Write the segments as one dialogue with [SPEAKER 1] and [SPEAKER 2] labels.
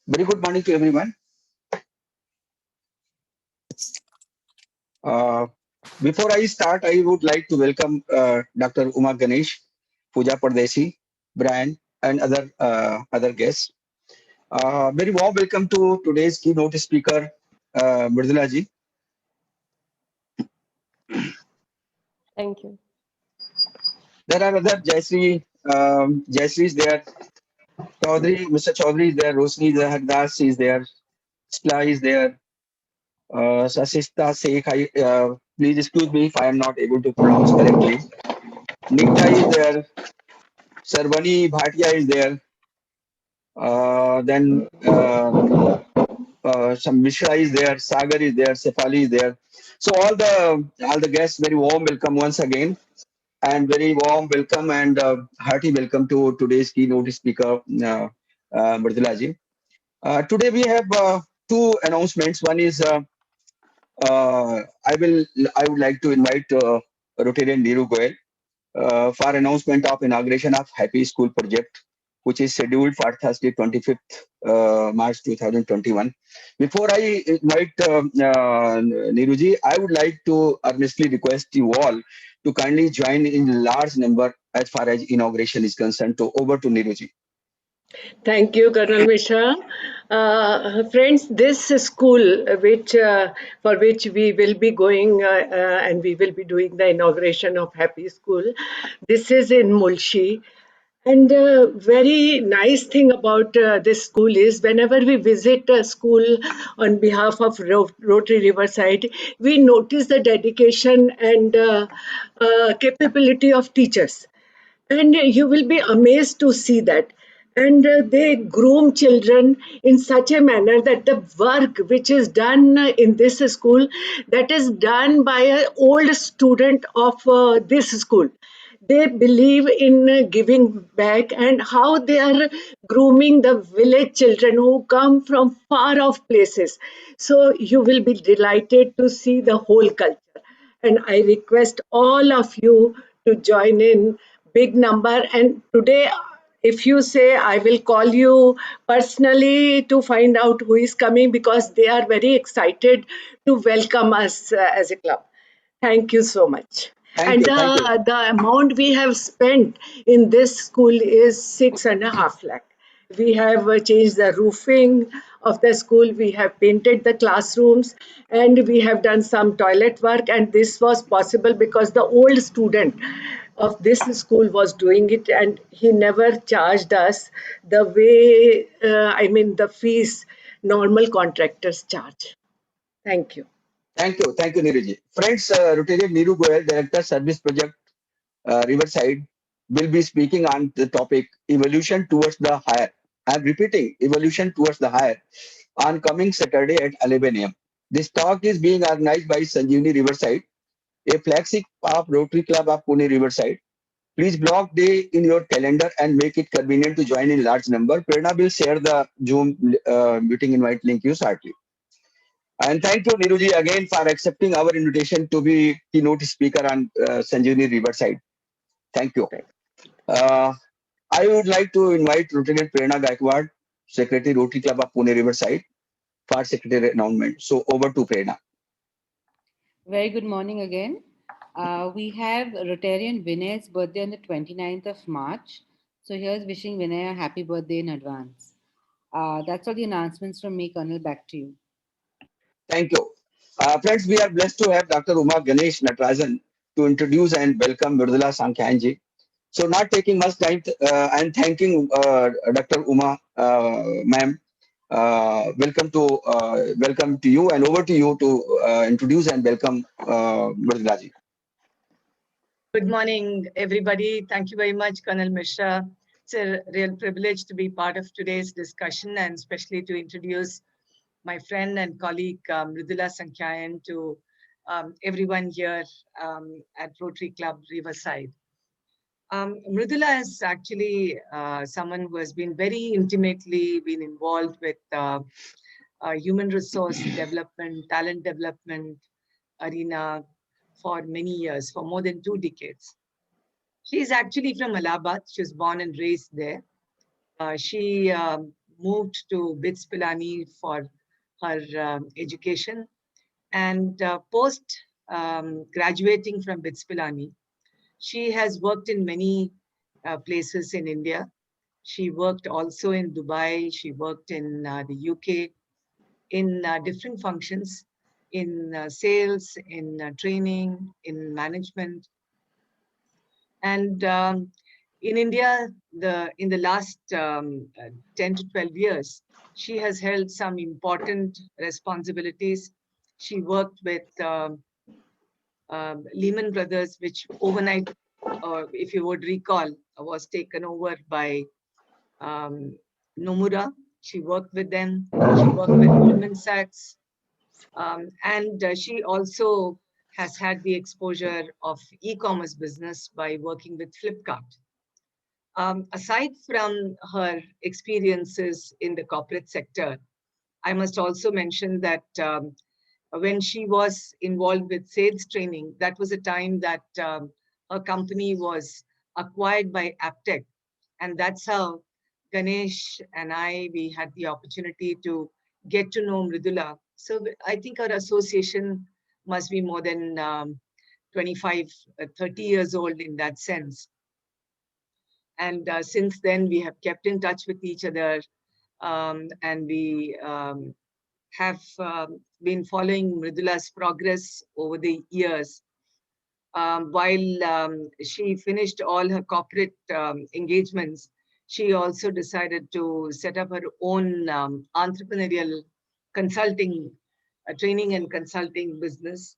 [SPEAKER 1] Very good morning to everyone. Uh, Before I start, I would like to welcome Dr. Uma Ganesh, Pooja Pardesi, Brian, and other guests. Very warm welcome to today's keynote speaker, Mridula ji.
[SPEAKER 2] Thank you.
[SPEAKER 1] There are other Jayashree is there, Chaudhary, Mr. Chaudhary is there, Rosni is there, Hardas is there, Shla is there, Sasista Sheikh. Please excuse me if I am not able to pronounce correctly. Nikta is there, Sarvani Bhatia is there. Then some Mishra is there, Sagar is there, Sefali is there. So all the guests, very warm welcome once again, and very warm welcome and hearty welcome to today's keynote speaker, Mridula ji. Today we have two announcements. One is I would like to invite Rotarian Neeru Goyal for announcement of inauguration of Happy School project, which is scheduled for Thursday, 25th March 2021. Before I invite Neeruji, I would like to earnestly request you all to kindly join in large number as far as inauguration is concerned. So over to Neeruji.
[SPEAKER 3] Thank you, Colonel Mishra. Friends, this school, for which we will be going and we will be doing the inauguration of Happy School, this is in Mulshi. And very nice thing about this school is whenever we visit a school on behalf of Rotary Riverside, we notice the dedication and capability of teachers, and you will be amazed to see that. And they groom children in such a manner that the work which is done in this school, that is done by an old student of this school. They believe in giving back, and how they are grooming the village children who come from far off places. So you will be delighted to see the whole culture, and I request all of you to join in big number. And today, if you say, I will call you personally to find out who is coming, because they are very excited to welcome us as a club. Thank you so much.
[SPEAKER 1] Thank
[SPEAKER 3] And
[SPEAKER 1] you. Thank you.
[SPEAKER 3] the amount we have spent in this school is 6.5 lakh. We have changed the roofing of the school, we have painted the classrooms, and we have done some toilet work. And this was possible because the old student of this school was doing it, and he never charged us the way, the fees normal contractors charge. Thank you.
[SPEAKER 1] Thank you. Thank you, Neeruji. Friends, Rotarian Neeru Goyal, Director Service Project Riverside, will be speaking on the topic evolution towards the higher. I'm repeating, evolution towards the higher, on coming Saturday at 11 a.m. This talk is being organized by Sanjeevani Riverside, a flagship of Rotary Club of Pune Riverside. Please block day in your calendar and make it convenient to join in large number. Prerna will share the Zoom meeting invite link you shortly. And thank you, Neeruji, again for accepting our invitation to be keynote speaker on Sanjeevani Riverside. Thank you. Uh, I would like to invite Lieutenant Prerna Gaikwad, Secretary Rotary Club of Pune Riverside, for Secretary announcement. So over to Prerna.
[SPEAKER 4] Very good morning again. We have Rotarian Vinay's birthday on the 29th of March. So here's wishing Vinay a happy birthday in advance. That's all the announcements from me, Colonel. Back to you.
[SPEAKER 1] Thank you. Friends, we are blessed to have Dr. Uma Ganesh Natarajan to introduce and welcome Mridula Sankhyayan. So not taking much time, and thanking Dr. Uma, ma'am. Welcome to you, and over to you to introduce and welcome Mridula ji.
[SPEAKER 5] Good morning, everybody. Thank you very much, Colonel Mishra. It's a real privilege to be part of today's discussion, and especially to introduce my friend and colleague Mridula Sankhyayan to everyone here at Rotary Club Riverside. Mridula is actually someone who has been very intimately involved with human resource development, talent development arena for many years, for more than 2 decades. She is actually from Allahabad. She was born and raised there. She moved to BITS Pilani for her education. And post graduating from BITS Pilani, she has worked in many places in India. She worked also in Dubai. She worked in the UK in different functions, in sales, in training, in management. And in India, in the last 10 to 12 years, she has held some important responsibilities. She worked with Lehman Brothers, which overnight, or if you would recall, was taken over by Nomura. She worked with them. She worked with Goldman Sachs. And she also has had the exposure of e-commerce business by working with Flipkart. Aside from her experiences in the corporate sector, I must also mention that when she was involved with sales training, that was a time that her company was acquired by Aptech. And that's how Ganesh and we had the opportunity to get to know Mridula. So I think our association must be more than 25, 30 years old in that sense. And since then, we have kept in touch with each other, and we have been following Mridula's progress over the years. While she finished all her corporate engagements, she also decided to set up her own entrepreneurial consulting, training and consulting business.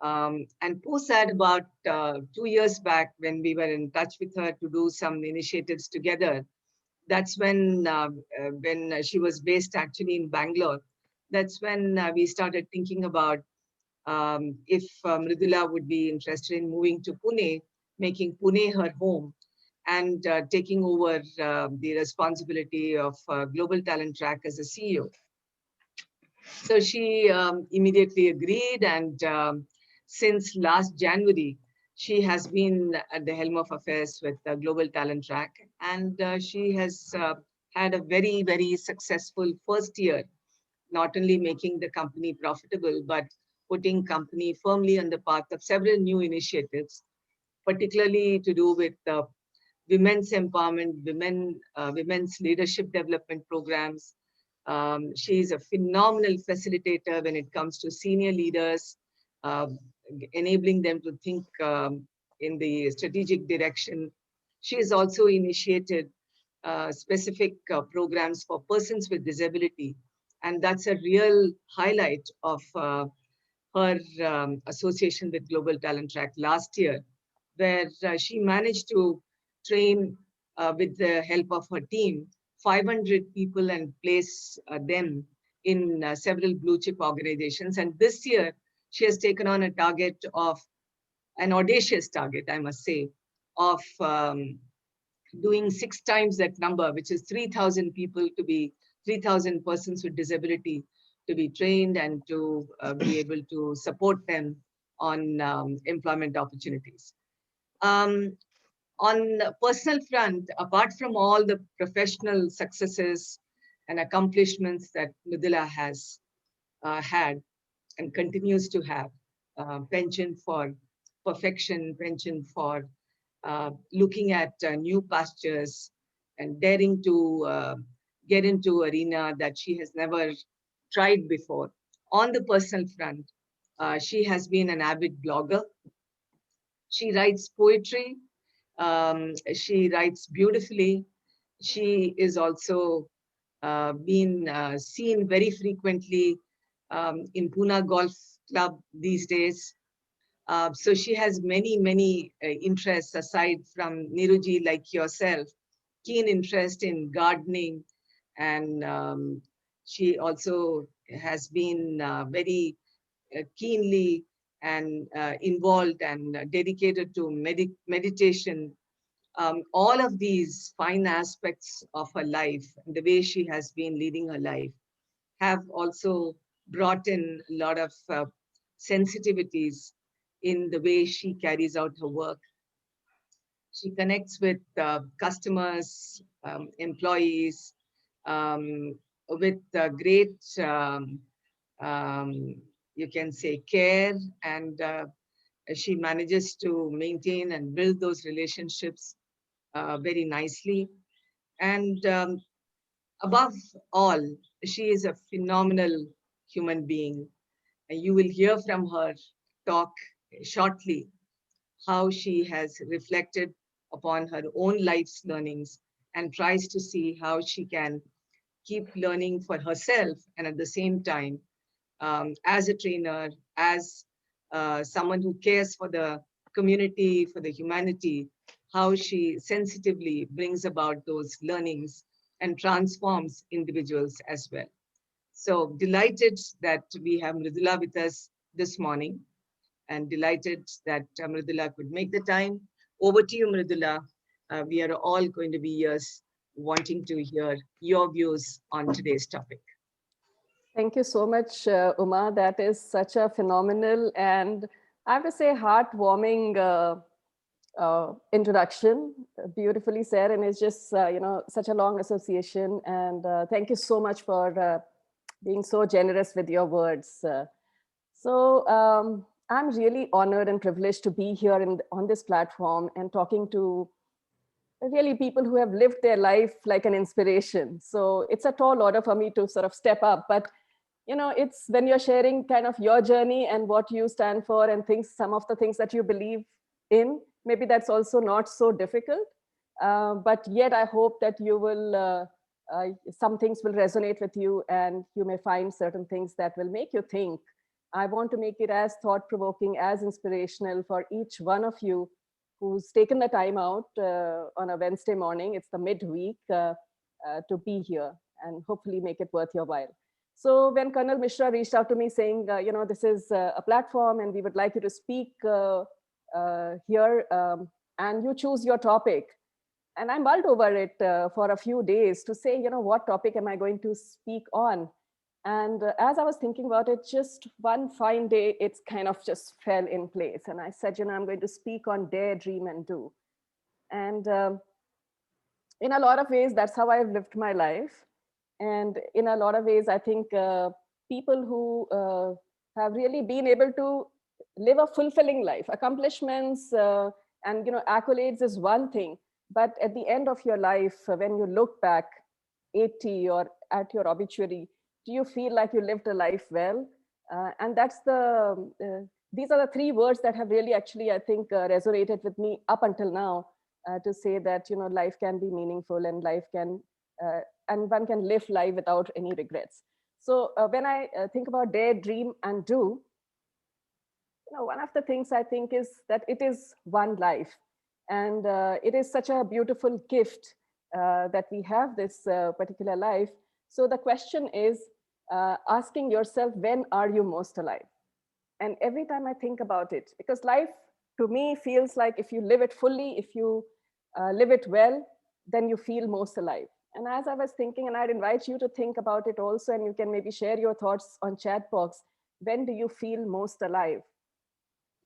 [SPEAKER 5] And post that, about 2 years back, when we were in touch with her to do some initiatives together, that's when she was based actually in Bangalore, that's when we started thinking about if Mridula would be interested in moving to Pune, making Pune her home, and taking over the responsibility of Global Talent Track as a CEO. So she immediately agreed, and since last January, she has been at the helm of affairs with Global Talent Track, and she has had a very, very successful first year, not only making the company profitable, but putting company firmly on the path of several new initiatives, particularly to do with women's empowerment, women's leadership development programs. She is a phenomenal facilitator when it comes to senior leaders, enabling them to think in the strategic direction. She has also initiated specific programs for persons with disability. And that's a real highlight of her association with Global Talent Track last year, where she managed to train with the help of her team 500 people and place them in several blue chip organizations. And this year, she has taken on a target of an audacious target, I must say, of doing 6 times that number, which is 3,000 people to be 3,000 persons with disability to be trained and to be able to support them on employment opportunities. On the personal front, apart from all the professional successes and accomplishments that Mridula has had and continues to have, penchant for perfection, penchant for looking at new pastures and daring to get into arena that she has never tried before. On the personal front, she has been an avid blogger. She writes poetry. She writes beautifully. She is also been seen very frequently in Pune Golf Club these days. So she has many, many interests aside from Niruji, like yourself, keen interest in gardening. And she also has been very keenly and involved and dedicated to meditation. All of these fine aspects of her life and the way she has been leading her life have also brought in a lot of sensitivities in the way she carries out her work. She connects with customers, employees, with great, you can say, care, and she manages to maintain and build those relationships very nicely. And above all, she is a phenomenal human being. And you will hear from her talk shortly how she has reflected upon her own life's learnings and tries to see how she can keep learning for herself and at the same time, as a trainer, as someone who cares for the community, for the humanity, how she sensitively brings about those learnings and transforms individuals as well. So delighted that we have Mridula with us this morning, and delighted that Mridula could make the time. Over to you, Mridula. We are all going to be yours, wanting to hear your views on today's topic.
[SPEAKER 2] Thank you so much, Uma. That is such a phenomenal and, I have to say, heartwarming introduction. Beautifully said, and it's just such a long association. And thank you so much for being so generous with your words. I'm really honored and privileged to be here on this platform and talking to really people who have lived their life like an inspiration. So it's a tall order for me to sort of step up, but it's when you're sharing kind of your journey and what you stand for and some of the things that you believe in, maybe that's also not so difficult. But yet I hope that you will, some things will resonate with you and you may find certain things that will make you think. I want to make it as thought-provoking, as inspirational for each one of you who's taken the time out on a Wednesday morning. It's the midweek to be here and hopefully make it worth your while. So when Colonel Mishra reached out to me saying, this is a platform and we would like you to speak here and you choose your topic. And I mulled over it for a few days to say, what topic am I going to speak on? And as I was thinking about it, just one fine day, it's kind of just fell in place. And I said, I'm going to speak on dare, dream, and do. And in a lot of ways, that's how I've lived my life. And in a lot of ways, I think people who have really been able to live a fulfilling life, accomplishments and accolades is one thing. But at the end of your life, when you look back 80 or at your obituary, do you feel like you lived a life well? And that's these are the three words that have really actually, I think, resonated with me up until now to say that, life can be meaningful and life can, and one can live life without any regrets. So when I think about dare, dream, and do, one of the things I think is that it is one life. And it is such a beautiful gift that we have this particular life. So the question is asking yourself, when are you most alive? And every time I think about it, because life to me feels like if you live it fully, if you live it well, then you feel most alive. And as I was thinking, and I'd invite you to think about it also, and you can maybe share your thoughts on chat box. When do you feel most alive?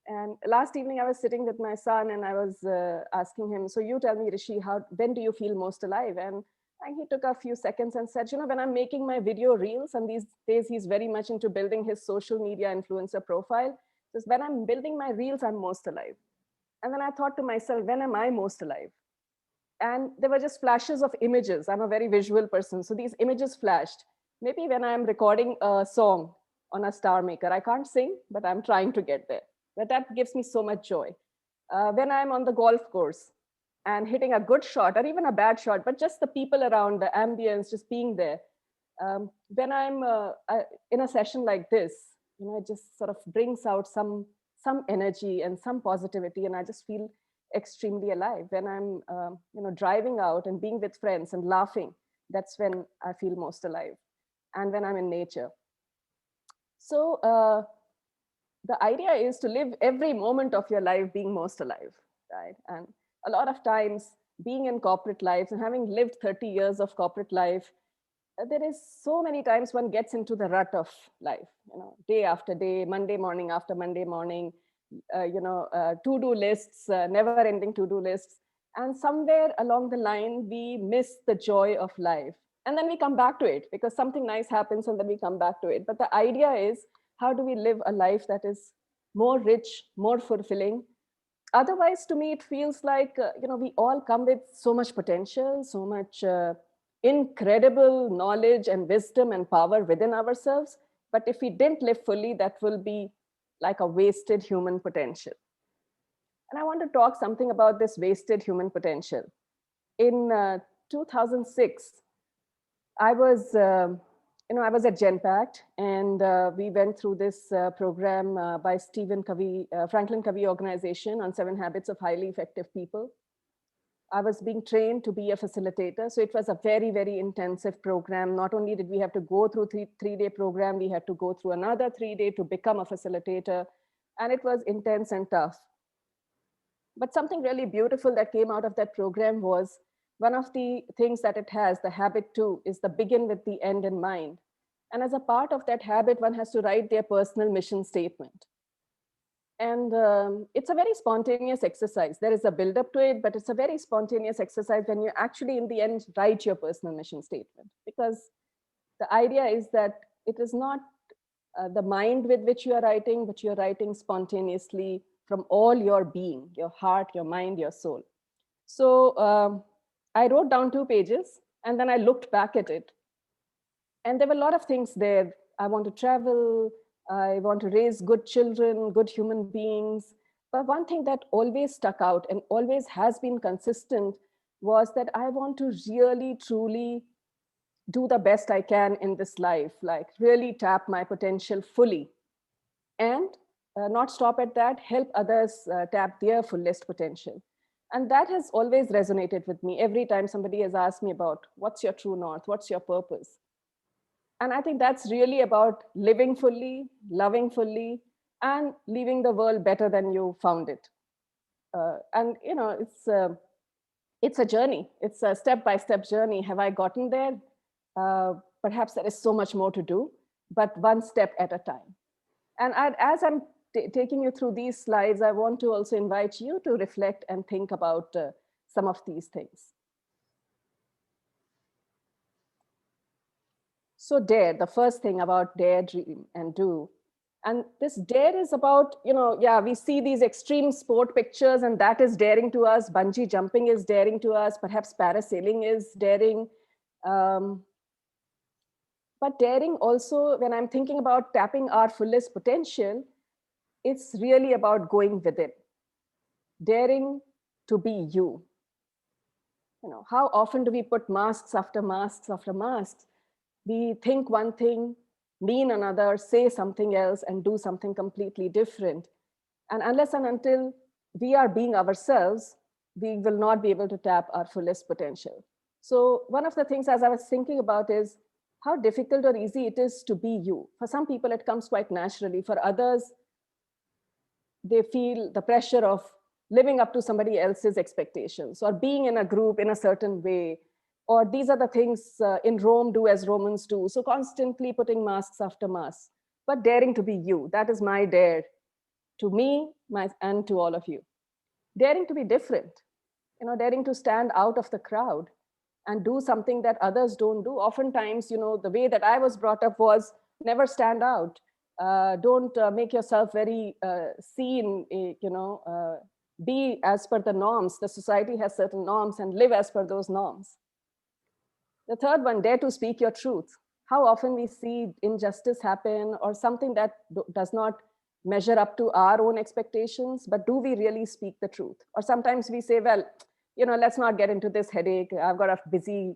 [SPEAKER 2] And last evening I was sitting with my son and I was asking him, so you tell me, Rishi, when do you feel most alive? And he took a few seconds and said, when I'm making my video reels, and these days he's very much into building his social media influencer profile. Just when I'm building my reels, I'm most alive. And then I thought to myself, when am I most alive? And there were just flashes of images. I'm a very visual person. So these images flashed. Maybe when I'm recording a song on a Star Maker, I can't sing, but I'm trying to get there. But that gives me so much joy. When I'm on the golf course and hitting a good shot or even a bad shot, but just the people around, the ambience, just being there. When I'm in a session like this, it just sort of brings out some energy and some positivity, and I just feel extremely alive. When I'm driving out and being with friends and laughing, that's when I feel most alive. And when I'm in nature. So the idea is to live every moment of your life being most alive, right? And a lot of times being in corporate life and having lived 30 years of corporate life, there is so many times one gets into the rut of life, day after day, Monday morning after Monday morning, to-do lists, never-ending to-do lists. And somewhere along the line, we miss the joy of life. And then we come back to it because something nice happens and then we come back to it. But the idea is, how do we live a life that is more rich, more fulfilling? Otherwise, to me, it feels like, we all come with so much potential, so much incredible knowledge and wisdom and power within ourselves. But if we didn't live fully, that will be like a wasted human potential. And I want to talk something about this wasted human potential. In 2006, I was, I was at Genpact, and we went through this program by Franklin Covey organization on 7 Habits of Highly Effective People. I was being trained to be a facilitator. So it was a very, very intensive program. Not only did we have to go through three-day program, we had to go through another 3-day to become a facilitator. And it was intense and tough. But something really beautiful that came out of that program was one of the things that it has, the habit 2, is the begin with the end in mind. And as a part of that habit, one has to write their personal mission statement. And it's a very spontaneous exercise. There is a build-up to it, but it's a very spontaneous exercise when you actually, in the end, write your personal mission statement. Because the idea is that it is not the mind with which you are writing, but you're writing spontaneously from all your being, your heart, your mind, your soul. So I wrote down 2 pages, and then I looked back at it. And there were a lot of things there. I want to travel. I want to raise good children, good human beings. But one thing that always stuck out and always has been consistent was that I want to really, truly do the best I can in this life, like really tap my potential fully. And not stop at that, help others tap their fullest potential. And that has always resonated with me every time somebody has asked me about what's your true north, what's your purpose? And I think that's really about living fully, loving fully, and leaving the world better than you found it. And it's a journey. It's a step-by-step journey. Have I gotten there? Perhaps there is so much more to do, but one step at a time. And as I'm taking you through these slides, I want to also invite you to reflect and think about some of these things. So dare, the first thing about dare, dream, and do. And this dare is about, we see these extreme sport pictures, and that is daring to us. Bungee jumping is daring to us. Perhaps parasailing is daring. But daring also, when I'm thinking about tapping our fullest potential, it's really about going within. Daring to be you. How often do we put masks after masks after masks? We think one thing, mean another, say something else, and do something completely different. And unless and until we are being ourselves, we will not be able to tap our fullest potential. So one of the things as I was thinking about is how difficult or easy it is to be you. For some people, it comes quite naturally. For others, they feel the pressure of living up to somebody else's expectations or being in a group in a certain way. Or these are the things in Rome, do as Romans do. So constantly putting masks after masks, but daring to be you. That is my dare to me and to all of you. Daring to be different, daring to stand out of the crowd and do something that others don't do. Oftentimes, the way that I was brought up was never stand out. Don't make yourself very seen, be as per the norms. The society has certain norms and live as per those norms. The third one, dare to speak your truth. How often we see injustice happen or something that does not measure up to our own expectations, but do we really speak the truth? Or sometimes we say, well, let's not get into this headache. I've got a busy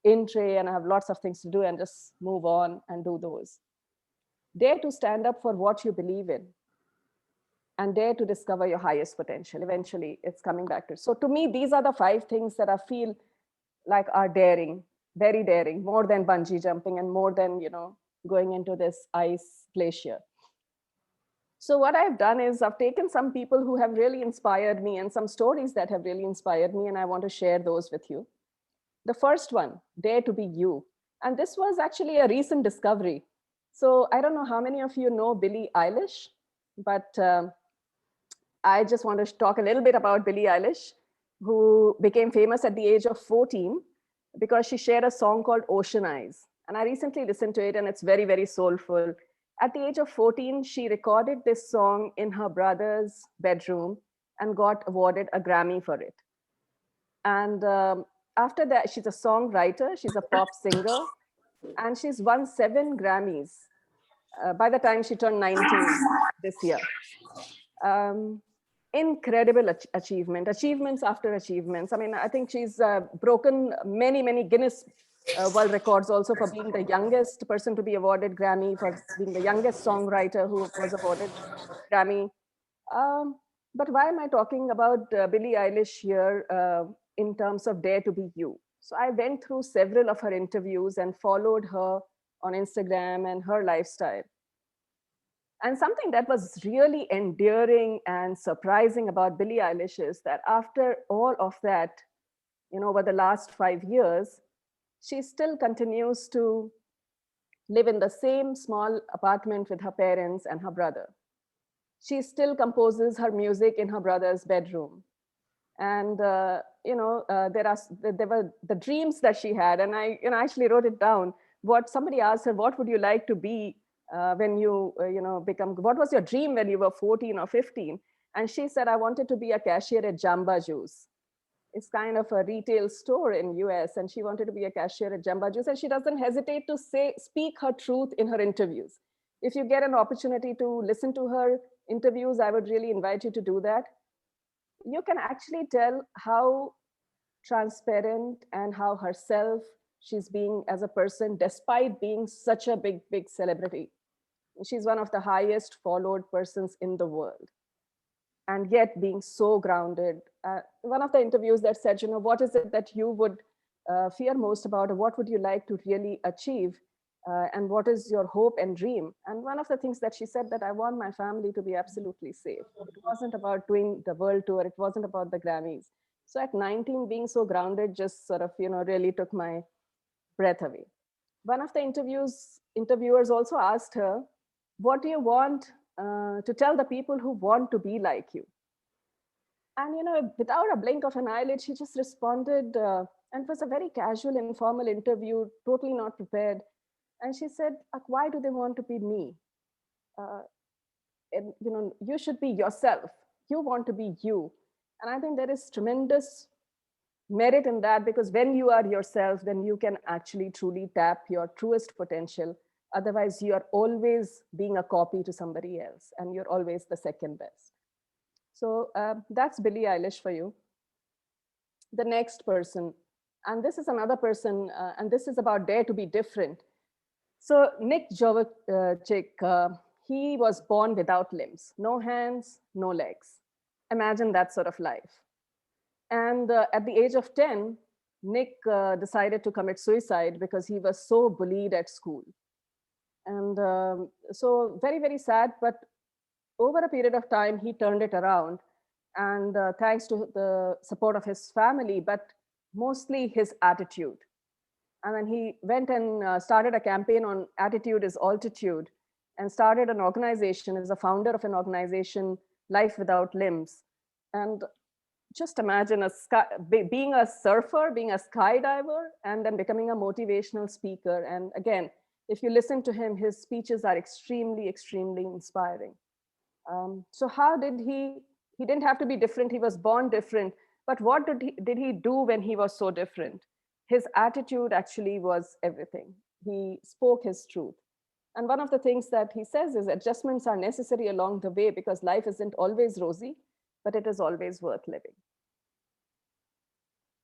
[SPEAKER 2] in-tray and I have lots of things to do, and just move on and do those. Dare to stand up for what you believe in and dare to discover your highest potential. Eventually, it's coming back to it. So to me, these are the 5 things that I feel like are daring, very daring, more than bungee jumping and more than, going into this ice glacier. So what I've done is I've taken some people who have really inspired me and some stories that have really inspired me, and I want to share those with you. The first one, dare to be you. And this was actually a recent discovery. So I don't know how many of you know Billie Eilish, but I just want to talk a little bit about Billie Eilish, who became famous at the age of 14. because she shared a song called Ocean Eyes. And I recently listened to it, and it's very, very soulful. At the age of 14, she recorded this song in her brother's bedroom and got awarded a Grammy for it. And after that, she's a songwriter, she's a pop singer, and she's won 7 Grammys by the time she turned 19 this year. Incredible achievements after achievements. I mean, I think she's broken many, many Guinness World Records also for being the youngest person to be awarded Grammy, for being the youngest songwriter who was awarded Grammy. But why am I talking about Billie Eilish here in terms of Dare to Be You? So I went through several of her interviews and followed her on Instagram and her lifestyle. And something that was really endearing and surprising about Billie Eilish is that after all of that, over the last 5 years, she still continues to live in the same small apartment with her parents and her brother. She still composes her music in her brother's bedroom. And, there were the dreams that she had. And I actually wrote it down. Somebody asked her, what would you like to be when you, what was your dream when you were 14 or 15? And she said, I wanted to be a cashier at Jamba Juice. It's kind of a retail store in US, and she wanted to be a cashier at Jamba Juice. And she doesn't hesitate to speak her truth in her interviews. If you get an opportunity to listen to her interviews, I would really invite you to do that. You can actually tell how transparent and how herself she's being as a person, despite being such a big, big celebrity. She's one of the highest followed persons in the world, and yet being so grounded. One of the interviews that said, what is it that you would fear most about, or what would you like to really achieve? And what is your hope and dream? And one of the things that she said, that I want my family to be absolutely safe. It wasn't about doing the world tour. It wasn't about the Grammys. So at 19, being so grounded just sort of, really took my breath away. One of the interviewers also asked her, what do you want to tell the people who want to be like you? And, without a blink of an eyelid, she just responded, and it was a very casual, informal interview, totally not prepared. And she said, why do they want to be me? And, you should be yourself. You want to be you. And I think there is tremendous merit in that, because when you are yourself, then you can actually truly tap your truest potential. Otherwise, you are always being a copy to somebody else, and you're always the second best. So that's Billie Eilish for you. The next person, and this is another person, and this is about Dare to Be Different. So Nick Jovic, he was born without limbs, no hands, no legs. Imagine that sort of life. And at the age of 10, Nick decided to commit suicide because he was so bullied at school. And so very, very sad, but over a period of time, he turned it around. And thanks to the support of his family, but mostly his attitude. And then he went and started a campaign on attitude is altitude, and started an organization, as a founder of an organization, Life Without Limbs. And just imagine being a surfer, being a skydiver, and then becoming a motivational speaker. And again, if you listen to him, his speeches are extremely, extremely inspiring. So how did he didn't have to be different, he was born different, but what did he do when he was so different? His attitude actually was everything. He spoke his truth. And one of the things that he says is adjustments are necessary along the way, because life isn't always rosy, but it is always worth living.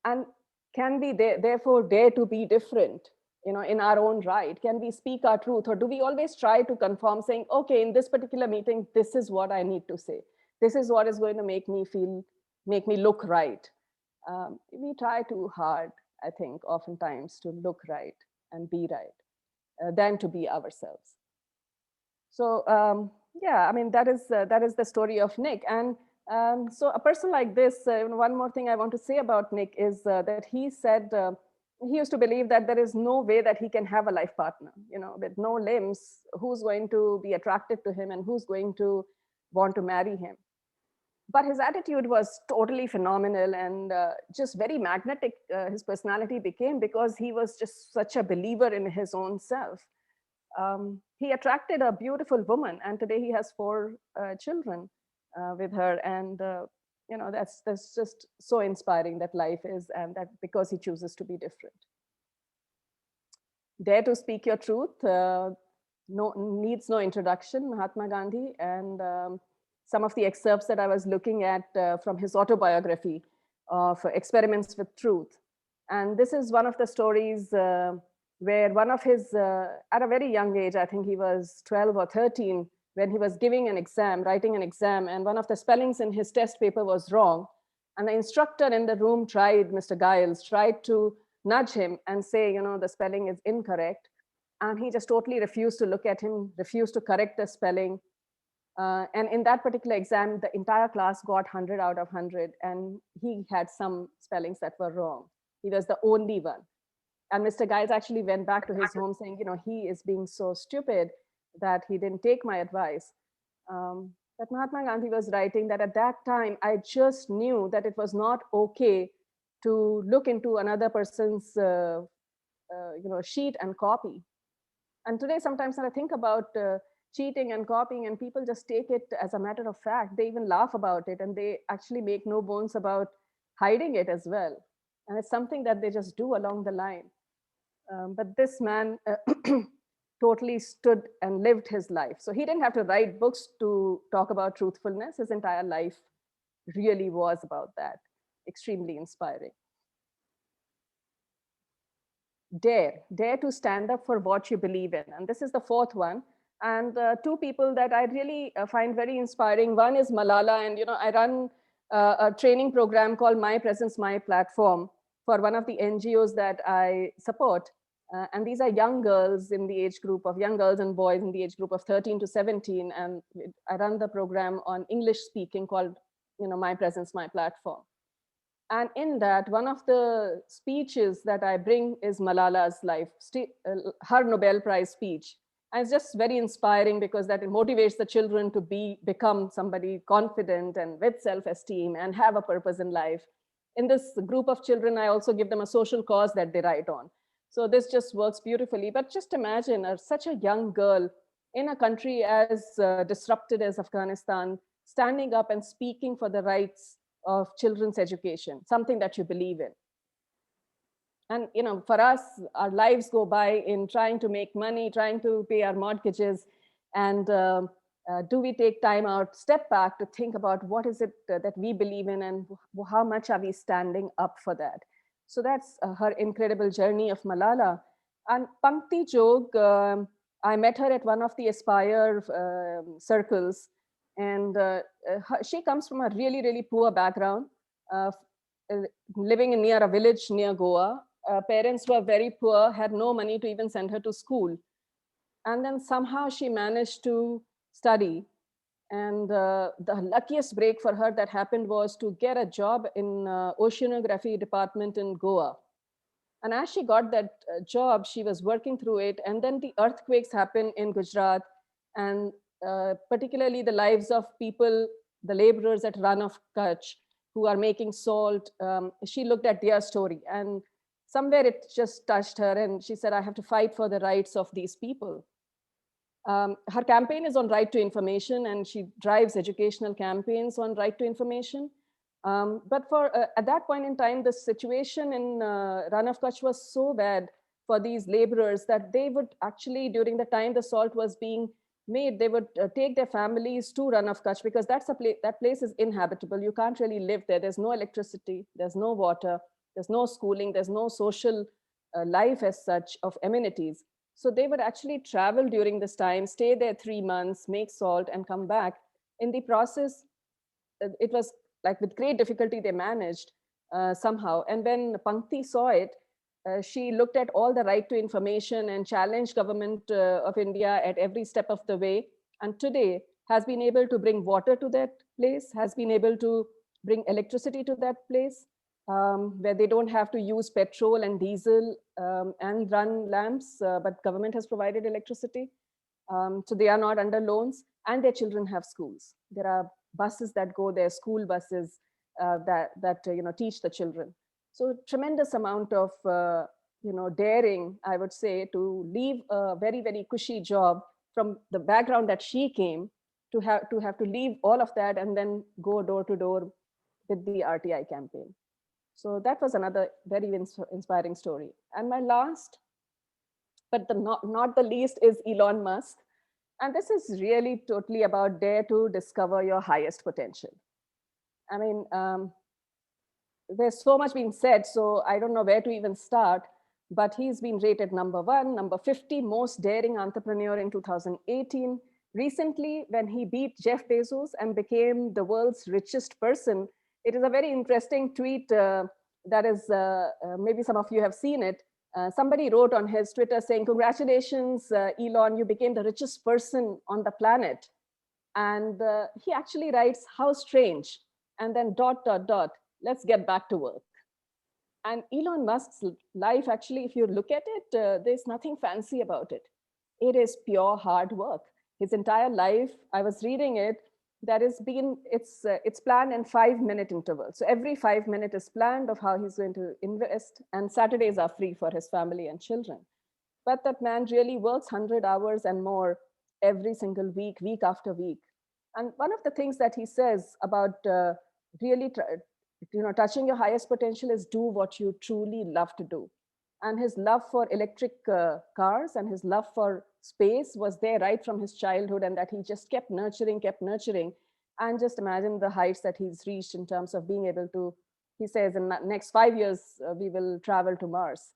[SPEAKER 2] And can we therefore dare to be different, in our own right? Can we speak our truth, or do we always try to conform, saying, okay, in this particular meeting, this is what I need to say. This is what is going to make me look right. We try too hard, I think, oftentimes to look right and be right than to be ourselves. So yeah, I mean, that is the story of Nick. And so a person like this, one more thing I want to say about Nick is that he said, he used to believe that there is no way that he can have a life partner, with no limbs. Who's going to be attracted to him, and who's going to want to marry him? but his attitude was totally phenomenal and just very magnetic. His personality became, because he was just such a believer in his own self. He attracted a beautiful woman, and today he has 4 children with her. And that's just so inspiring that life is, and that because he chooses to be different. Dare to speak your truth. Needs no introduction, Mahatma Gandhi. And some of the excerpts that I was looking at from his autobiography of Experiments with Truth. And this is one of the stories where one of his, at a very young age, I think he was 12 or 13, when he was giving an exam, writing an exam, and one of the spellings in his test paper was wrong. And the instructor in the room Mr. Giles, tried to nudge him and say, the spelling is incorrect. And he just totally refused to look at him, refused to correct the spelling. And in that particular exam, the entire class got 100 out of 100. And he had some spellings that were wrong. He was the only one. And Mr. Giles actually went back to his home saying, he is being so stupid that he didn't take my advice. But Mahatma Gandhi was writing that at that time, I just knew that it was not okay to look into another person's sheet and copy. And today, sometimes when I think about cheating and copying, and people just take it as a matter of fact, they even laugh about it, and they actually make no bones about hiding it as well. And it's something that they just do along the line. But this man totally stood and lived his life. So he didn't have to write books to talk about truthfulness. His entire life really was about that. Extremely inspiring. Dare to stand up for what you believe in. And this is the 4th one. And 2 people that I really find very inspiring. One is Malala, and I run a training program called My Presence, My Platform for one of the NGOs that I support. And these are young girls in the age group of young girls and boys in the age group of 13 to 17. And I run the program on English speaking called, My Presence, My Platform. And in that, one of the speeches that I bring is Malala's life, her Nobel Prize speech. And it's just very inspiring because that it motivates the children to become somebody confident and with self-esteem and have a purpose in life. In this group of children, I also give them a social cause that they write on. So this just works beautifully. But just imagine such a young girl in a country as disrupted as Afghanistan, standing up and speaking for the rights of children's education, something that you believe in. And for us, our lives go by in trying to make money, trying to pay our mortgages. And do we take time out, step back to think about what is it that we believe in, and how much are we standing up for that? So that's her incredible journey of Malala. And Pankti Jog, I met her at one of the Aspire circles. And she comes from a really, really poor background, living near a village near Goa. Parents were very poor, had no money to even send her to school. And then somehow she managed to study. And the luckiest break for her that happened was to get a job in oceanography department in Goa. And as she got that job, she was working through it. And then the earthquakes happened in Gujarat, and particularly the lives of people, the laborers at Rann of Kutch, who are making salt. She looked at their story, and somewhere it just touched her. And she said, I have to fight for the rights of these people. Her campaign is on right to information, and she drives educational campaigns on right to information. But at that point in time, the situation in Rann of Kutch was so bad for these laborers that they would actually, during the time the salt was being made, they would take their families to Rann of Kutch, because that place is inhabitable. You can't really live there. There's no electricity, there's no water, there's no schooling, there's no social life as such of amenities. So they would actually travel during this time, stay there 3 months, make salt, and come back. In the process, it was like with great difficulty they managed somehow. And when Pankti saw it, she looked at all the right to information and challenged government of India at every step of the way. And today has been able to bring water to that place, has been able to bring electricity to that place, where they don't have to use petrol and diesel and run lamps, but government has provided electricity. So they are not under loans, and their children have schools. There are buses that go there, school buses that teach the children. So tremendous amount of daring, I would say, to leave a very, very cushy job from the background that she came, to have to leave all of that and then go door to door with the RTI campaign. So that was another very inspiring story. And my last, but not the least, is Elon Musk. And this is really totally about dare to discover your highest potential. I mean, there's so much being said, so I don't know where to even start, but he's been rated #1, number 50 most daring entrepreneur in 2018. Recently, when he beat Jeff Bezos and became the world's richest person, it is a very interesting tweet that is, maybe some of you have seen it. Somebody wrote on his Twitter saying, "Congratulations, Elon, you became the richest person on the planet." And he actually writes, "How strange," and then ... let's get back to work. And Elon Musk's life, actually, if you look at it, there's nothing fancy about it. It is pure hard work. His entire life, I was reading it, it's planned in 5-minute intervals. So every 5 minutes is planned of how he's going to invest, and Saturdays are free for his family and children. But that man really works 100 hours and more every single week, week after week. And one of the things that he says about really touching your highest potential is do what you truly love to do. And his love for electric cars and his love for space was there right from his childhood, and that he just kept nurturing. And just imagine the heights that he's reached in terms of being able to, he says, in the next 5 years, we will travel to Mars.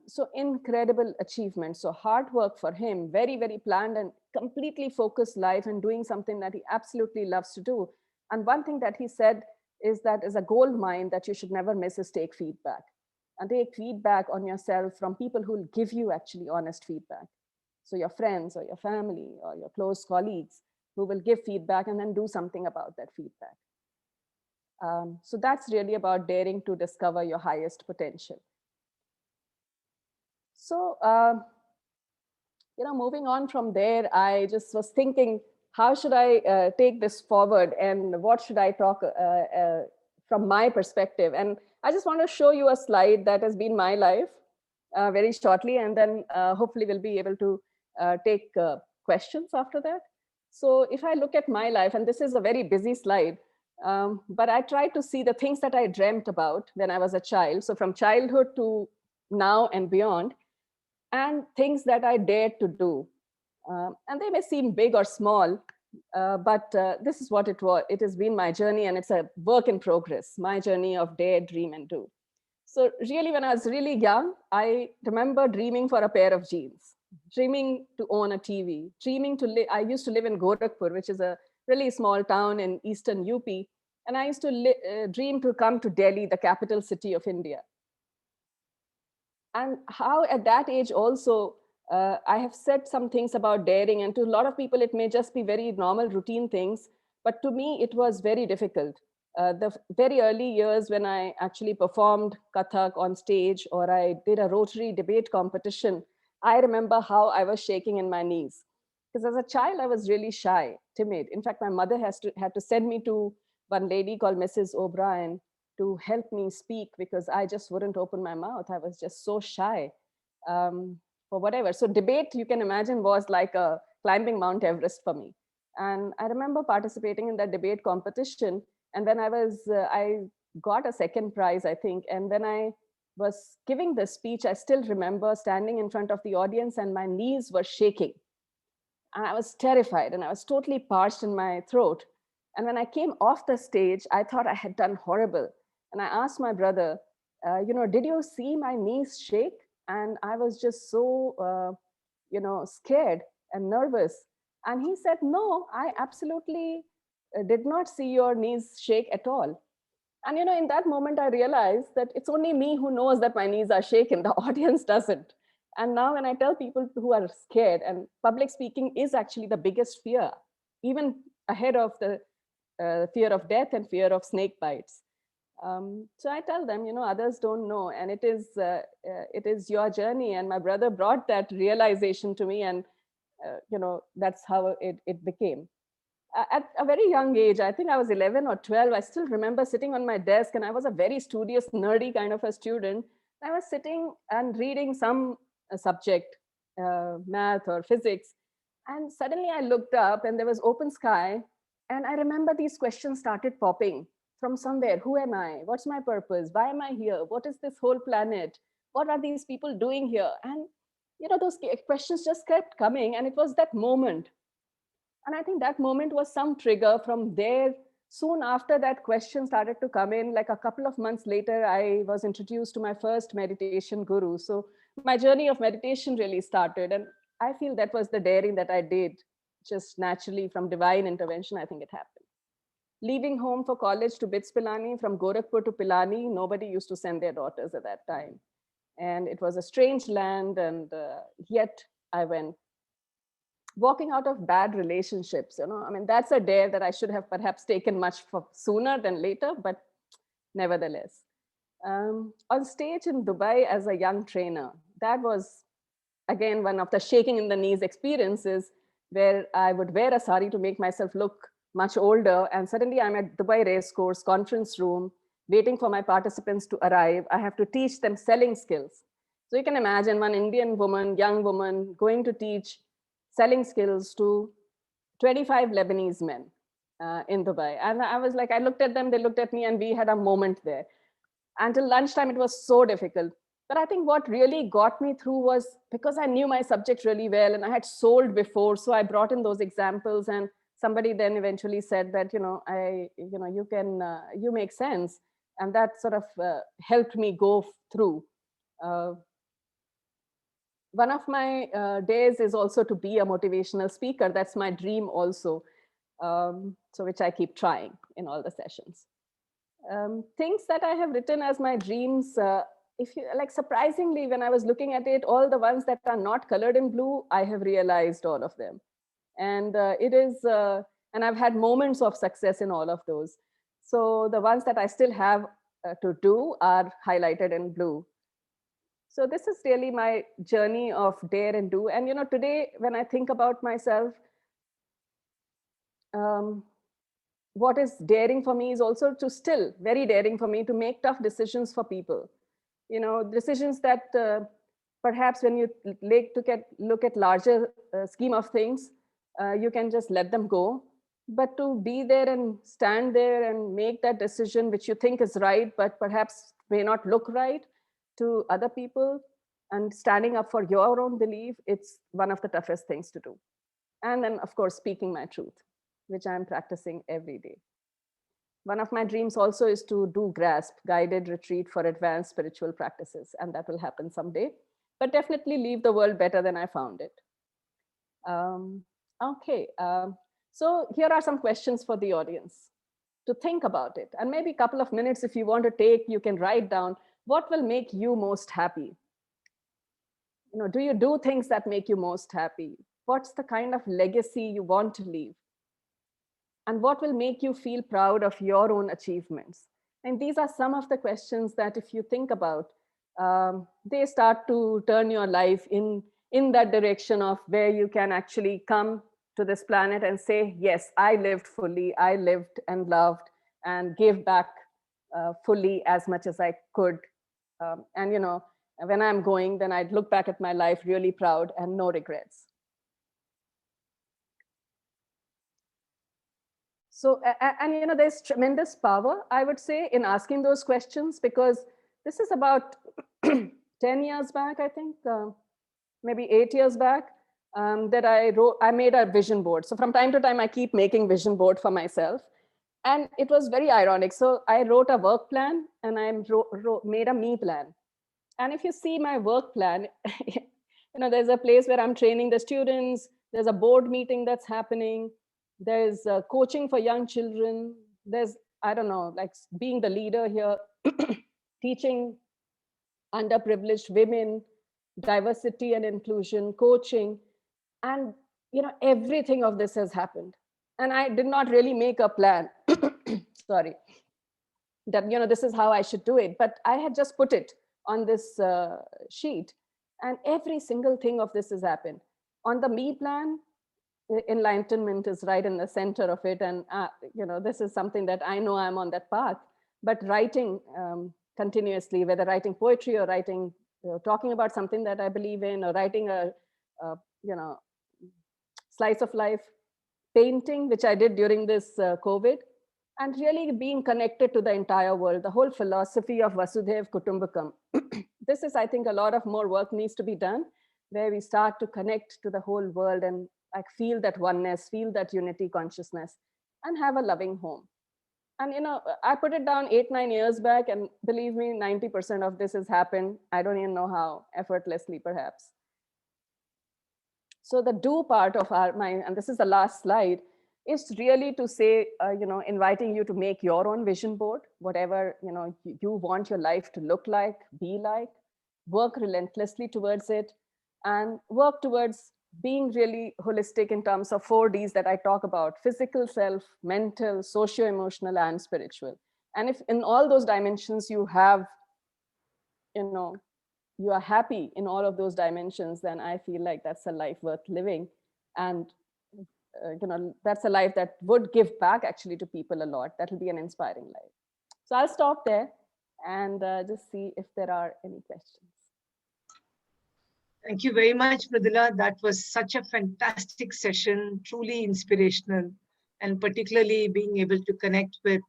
[SPEAKER 2] So incredible achievement. So hard work for him, very, very planned and completely focused life, and doing something that he absolutely loves to do. And one thing that he said is that is a gold mine that you should never miss is take feedback. And take feedback on yourself from people who will give you actually honest feedback. So your friends or your family or your close colleagues who will give feedback, and then do something about that feedback. So that's really about daring to discover your highest potential. So, moving on from there, I just was thinking, how should I take this forward, and what should I talk from my perspective? And I just want to show you a slide that has been my life very shortly, and then hopefully we'll be able to take questions after that. So if I look at my life, and this is a very busy slide, but I try to see the things that I dreamt about when I was a child. So from childhood to now and beyond, and things that I dared to do. And they may seem big or small, but this is what it was. It has been my journey, and it's a work in progress, my journey of dare, dream, and do. So really, when I was really young, I remember dreaming for a pair of jeans, dreaming to own a TV, dreaming to live. I used to live in Gorakhpur, which is a really small town in eastern UP. And I used to dream to come to Delhi, the capital city of India. And how at that age also, I have said some things about daring, and to a lot of people, it may just be very normal routine things. But to me, it was very difficult. The very early years when I actually performed Kathak on stage, or I did a Rotary debate competition, I remember how I was shaking in my knees. Because as a child, I was really shy, timid. In fact, my mother had to send me to one lady called Mrs. O'Brien to help me speak, because I just wouldn't open my mouth. I was just so shy for whatever. So debate, you can imagine, was like a climbing Mount Everest for me. And I remember participating in that debate competition. And when I got a second prize, I think. And when I was giving the speech, I still remember standing in front of the audience and my knees were shaking. And I was terrified, and I was totally parched in my throat. And when I came off the stage, I thought I had done horrible. And I asked my brother, did you see my knees shake? And I was just so, scared and nervous. And he said, no, I absolutely did not see your knees shake at all. And, in that moment, I realized that it's only me who knows that my knees are shaken. The audience doesn't. And now when I tell people who are scared, and public speaking is actually the biggest fear, even ahead of the fear of death and fear of snake bites. So I tell them, others don't know, and it is your journey. And my brother brought that realization to me, and that's how it became. at a very young age, I think I was 11 or 12, I still remember sitting on my desk, and I was a very studious, nerdy kind of a student. I was sitting and reading some subject, math or physics. And suddenly I looked up and there was open sky. And I remember these questions started popping from somewhere. Who am I? What's my purpose? Why am I here? What is this whole planet? What are these people doing here? And, those questions just kept coming. And it was that moment. And I think that moment was some trigger from there. Soon after that question started to come in, like a couple of months later, I was introduced to my first meditation guru. So my journey of meditation really started. And I feel that was the daring that I did just naturally from divine intervention. I think it happened. Leaving home for college to BITS Pilani, from Gorakhpur to Pilani, nobody used to send their daughters at that time. And it was a strange land, and yet I went. Walking out of bad relationships, I mean, that's a dare that I should have perhaps taken much sooner than later, but nevertheless. On stage in Dubai as a young trainer, that was, again, one of the shaking in the knees experiences where I would wear a sari to make myself look much older. And suddenly I'm at Dubai race course conference room, waiting for my participants to arrive. I have to teach them selling skills. So you can imagine one Indian woman, young woman, going to teach selling skills to 25 Lebanese men in Dubai. And I was like, I looked at them, they looked at me, and we had a moment there. Until lunchtime, it was so difficult. But I think what really got me through was because I knew my subject really well and I had sold before. So I brought in those examples, and somebody then eventually said that, you make sense. And that sort of helped me go through. One of my days is also to be a motivational speaker. That's my dream also. So which I keep trying in all the sessions. Things that I have written as my dreams, if you like, surprisingly, when I was looking at it, all the ones that are not colored in blue, I have realized all of them. And and I've had moments of success in all of those. So the ones that I still have to do are highlighted in blue. So this is really my journey of dare and do. And today, when I think about myself, what is daring for me is also to still very daring for me to make tough decisions for people. Decisions that perhaps when you look at larger scheme of things, you can just let them go. But to be there and stand there and make that decision which you think is right, but perhaps may not look right to other people, and standing up for your own belief, it's one of the toughest things to do. And then, of course, speaking my truth, which I'm practicing every day. One of my dreams also is to do GRASP, Guided Retreat for Advanced Spiritual Practices, and that will happen someday, but definitely leave the world better than I found it. Okay, so here are some questions for the audience to think about it. And maybe a couple of minutes, if you want to take, you can write down what will make you most happy. Do you do things that make you most happy? What's the kind of legacy you want to leave? And what will make you feel proud of your own achievements? And these are some of the questions that if you think about, they start to turn your life in that direction of where you can actually come to this planet and say, yes, I lived fully, I lived and loved and gave back fully as much as I could. And when I'm going, then I'd look back at my life really proud and no regrets. So, and there's tremendous power, I would say, in asking those questions, because this is about 10 years back, I think, maybe 8 years back, that I made a vision board. So from time to time, I keep making vision board for myself. And it was very ironic. So I wrote a work plan and I made a me plan. And if you see my work plan, there's a place where I'm training the students. There's a board meeting that's happening. There's coaching for young children. There's, I don't know, like being the leader here, teaching underprivileged women, diversity and inclusion, coaching. And, everything of this has happened. And I did not really make a plan, sorry, that, this is how I should do it. But I had just put it on this sheet, and every single thing of this has happened. On the me plan, enlightenment is right in the center of it. And, this is something that I know I'm on that path. But writing continuously, whether writing poetry or writing, talking about something that I believe in, or writing a slice of life, painting, which I did during this COVID, and really being connected to the entire world, the whole philosophy of Vasudhaiv Kutumbakam. This is, I think, a lot of more work needs to be done, where we start to connect to the whole world and like feel that oneness, feel that unity consciousness, and have a loving home. And I put it down 8-9 years back, and believe me, 90% of this has happened. I don't even know how, effortlessly perhaps. So the do part of our mind, and this is the last slide, is really to say, inviting you to make your own vision board, whatever you want your life to look like, be like, work relentlessly towards it, and work towards being really holistic in terms of 4 Ds that I talk about: physical self, mental, socio-emotional, and spiritual. And if in all those dimensions you have, you are happy in all of those dimensions, then I feel like that's a life worth living. And that's a life that would give back actually to people a lot. That will be an inspiring life. So I'll stop there and just see if there are any questions.
[SPEAKER 5] Thank you very much, Mridula. That was such a fantastic session, truly inspirational, and particularly being able to connect with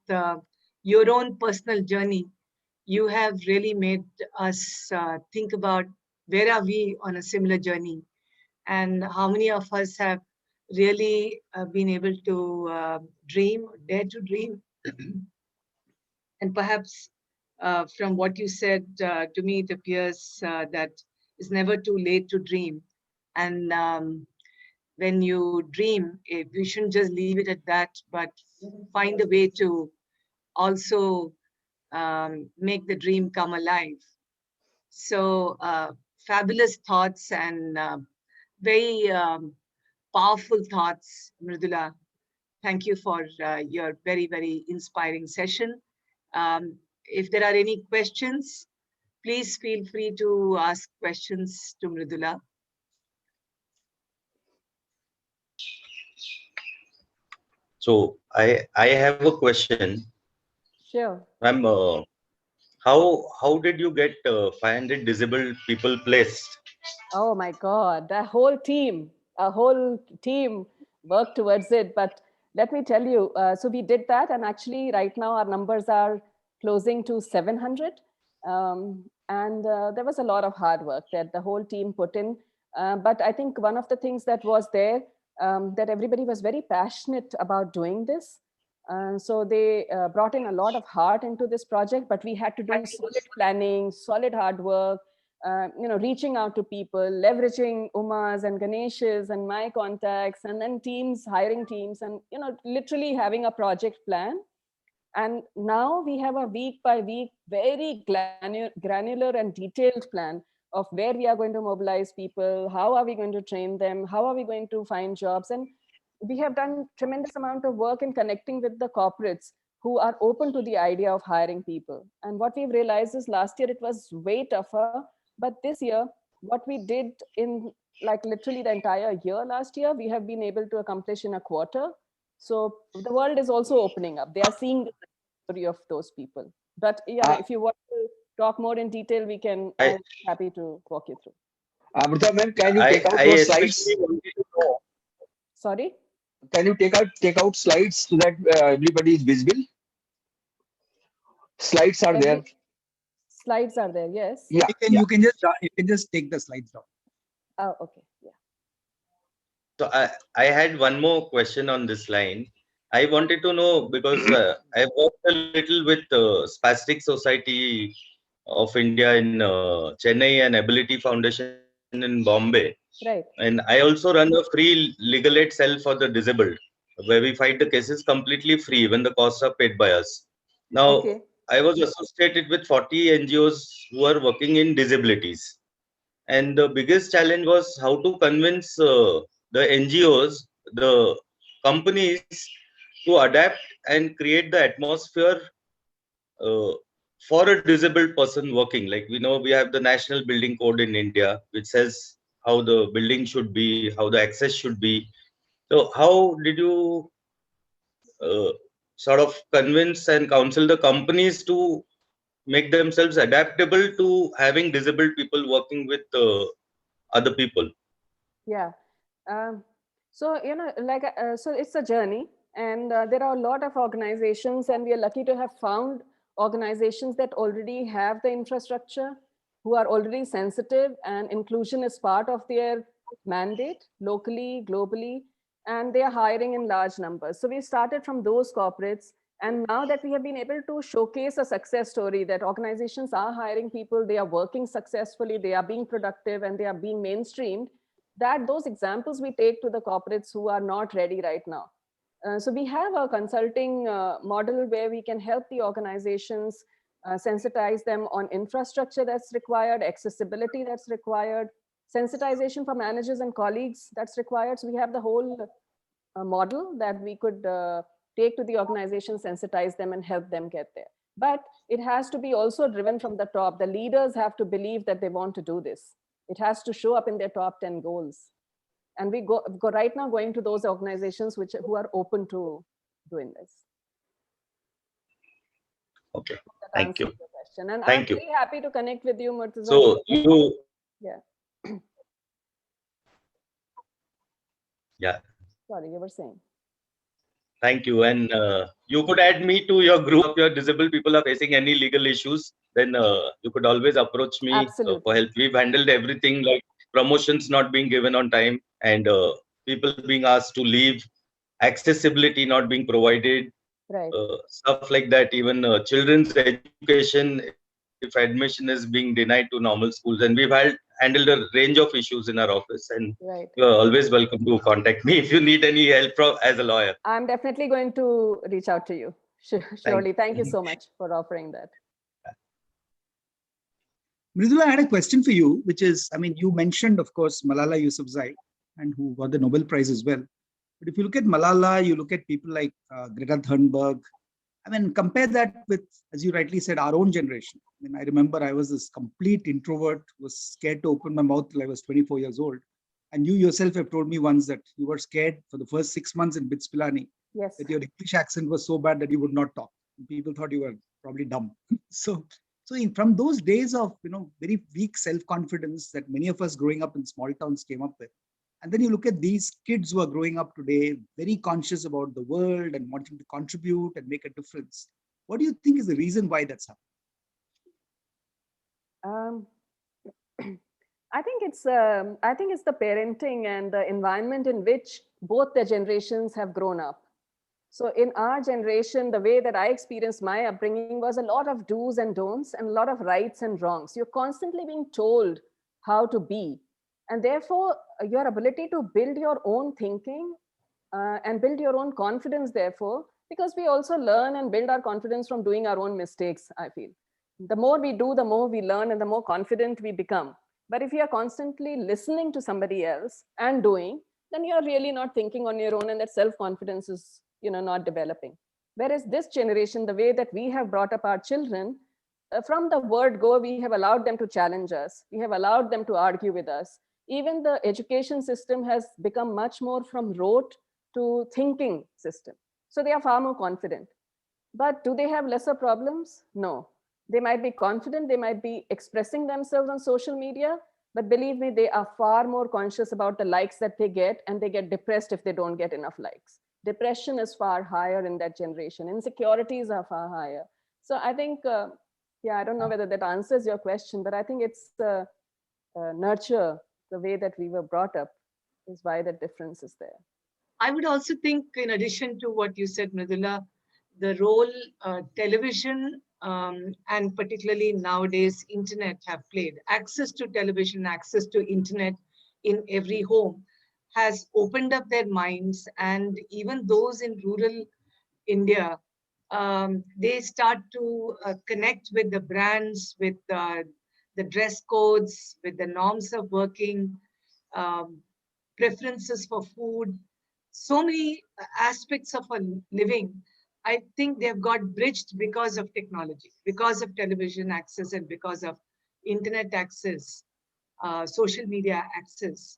[SPEAKER 5] your own personal journey. You have really made us think about where are we on a similar journey, and how many of us have really been able to dream, dare to dream. And perhaps from what you said, to me, it appears that it's never too late to dream. And when you dream, you shouldn't just leave it at that, but find a way to also make the dream come alive. So fabulous thoughts and very powerful thoughts, Mridula. Thank you for your very, very inspiring session. If there are any questions, please feel free to ask questions to Mridula.
[SPEAKER 6] So I have a question.
[SPEAKER 2] Sure.
[SPEAKER 6] Ma'am, how did you get 500 disabled people placed?
[SPEAKER 2] Oh my God, a whole team worked towards it. But let me tell you, so we did that, and actually right now our numbers are closing to 700. And there was a lot of hard work that the whole team put in. But I think one of the things that was there, that everybody was very passionate about doing this. So they brought in a lot of heart into this project, but we had to do solid planning, solid hard work, reaching out to people, leveraging Uma's and Ganesh's and my contacts, and then teams, hiring teams, and literally having a project plan. And now we have a week by week, very granular and detailed plan of where we are going to mobilize people, how are we going to train them, how are we going to find jobs. And we have done tremendous amount of work in connecting with the corporates who are open to the idea of hiring people. And what we've realized is last year it was way tougher, but this year, what we did in like literally the entire year last year, we have been able to accomplish in a quarter. So the world is also opening up. They are seeing the story of those people. But yeah, if you want to talk more in detail, I'm happy to walk you through.
[SPEAKER 1] Amrita ma'am, can you take out those slides?
[SPEAKER 6] Wanted to know.
[SPEAKER 2] Sorry?
[SPEAKER 1] Can you take out slides so that everybody is visible? Slides are there.
[SPEAKER 2] Slides are there, yes.
[SPEAKER 1] Yeah,
[SPEAKER 7] You can just take the slides down.
[SPEAKER 2] Oh, okay. Yeah.
[SPEAKER 6] So I had one more question on this line. I wanted to know, because I've worked a little with Spastic Society of India in Chennai and Ability Foundation in Bombay.
[SPEAKER 2] Right.
[SPEAKER 6] And I also run a free legal aid cell for the disabled, where we fight the cases completely free when the costs are paid by us. Now,
[SPEAKER 2] Okay.
[SPEAKER 6] I was associated with 40 NGOs who are working in disabilities. And the biggest challenge was how to convince the NGOs, the companies, to adapt and create the atmosphere for a disabled person working. Like, we know we have the National Building Code in India, which says how the building should be, how the access should be. So how did you sort of convince and counsel the companies to make themselves adaptable to having disabled people working with other people?
[SPEAKER 2] Yeah. So, so it's a journey, and there are a lot of organizations, and we are lucky to have found organizations that already have the infrastructure, who are already sensitive, and inclusion is part of their mandate locally, globally, and they are hiring in large numbers. So we started from those corporates. And now that we have been able to showcase a success story that organizations are hiring people, they are working successfully, they are being productive, and they are being mainstreamed, that those examples we take to the corporates who are not ready right now. So we have a consulting model where we can help the organizations sensitize them on infrastructure that's required, accessibility that's required, sensitization for managers and colleagues that's required. So we have the whole model that we could take to the organization, sensitize them and help them get there. But it has to be also driven from the top. The leaders have to believe that they want to do this. It has to show up in their top 10 goals. And we go right now going to those organizations who are open to doing this.
[SPEAKER 6] Okay,
[SPEAKER 2] That
[SPEAKER 6] thank you.
[SPEAKER 2] answers your question. And
[SPEAKER 6] Thank
[SPEAKER 2] I'm
[SPEAKER 6] you.
[SPEAKER 2] very happy to connect with you, Murtaza.
[SPEAKER 6] So you,
[SPEAKER 2] Yeah.
[SPEAKER 6] yeah,
[SPEAKER 2] Sorry, you were saying.
[SPEAKER 6] thank you. And you could add me to your group. If your disabled people are facing any legal issues, then you could always approach me
[SPEAKER 2] Absolutely.
[SPEAKER 6] for help. We've handled everything like promotions not being given on time and people being asked to leave, accessibility not being provided,
[SPEAKER 2] Right.
[SPEAKER 6] stuff like that. Even children's education, if admission is being denied to normal schools, and we've handled a range of issues in our office. And
[SPEAKER 2] Right.
[SPEAKER 6] you are always welcome to contact me if you need any help from as a lawyer.
[SPEAKER 2] I'm definitely going to reach out to you. Surely. Thank you so much for offering that.
[SPEAKER 7] Mridula, I had a question for you, which is, I mean, you mentioned, of course, Malala Yousafzai, and who got the Nobel Prize as well. But if you look at Malala, you look at people like Greta Thunberg. I mean, compare that with, as you rightly said, our own generation. I mean, I remember I was this complete introvert, was scared to open my mouth till I was 24 years old. And you yourself have told me once that you were scared for the first 6 months in BITS Pilani,
[SPEAKER 2] Yes.
[SPEAKER 7] that your English accent was so bad that you would not talk. People thought you were probably dumb. So from those days of, very weak self-confidence that many of us growing up in small towns came up with, and then you look at these kids who are growing up today, very conscious about the world and wanting to contribute and make a difference. What do you think is the reason why that's happening?
[SPEAKER 2] I think it's the parenting and the environment in which both the generations have grown up. So in our generation, the way that I experienced my upbringing was a lot of do's and don'ts and a lot of rights and wrongs. You're constantly being told how to be. And therefore, your ability to build your own thinking and build your own confidence, therefore, because we also learn and build our confidence from doing our own mistakes, I feel. The more we do, the more we learn and the more confident we become. But if you are constantly listening to somebody else and doing, then you're really not thinking on your own, and that self-confidence is not developing. Whereas this generation, the way that we have brought up our children, from the word go, we have allowed them to challenge us. We have allowed them to argue with us. Even the education system has become much more from rote to thinking system. So they are far more confident. But do they have lesser problems? No. They might be confident, they might be expressing themselves on social media, but believe me, they are far more conscious about the likes that they get, and they get depressed if they don't get enough likes. Depression is far higher in that generation. Insecurities are far higher. So I think, I don't know whether that answers your question, but I think it's nurture, the way that we were brought up, is why the difference is there.
[SPEAKER 5] I would also think, in addition to what you said, Mridula, the role television and particularly nowadays internet have played. Access to television, access to internet in every home has opened up their minds, and even those in rural India, they start to connect with the brands, with the dress codes, with the norms of working, preferences for food, so many aspects of a living. I think they've got bridged because of technology, because of television access, and because of internet access, social media access.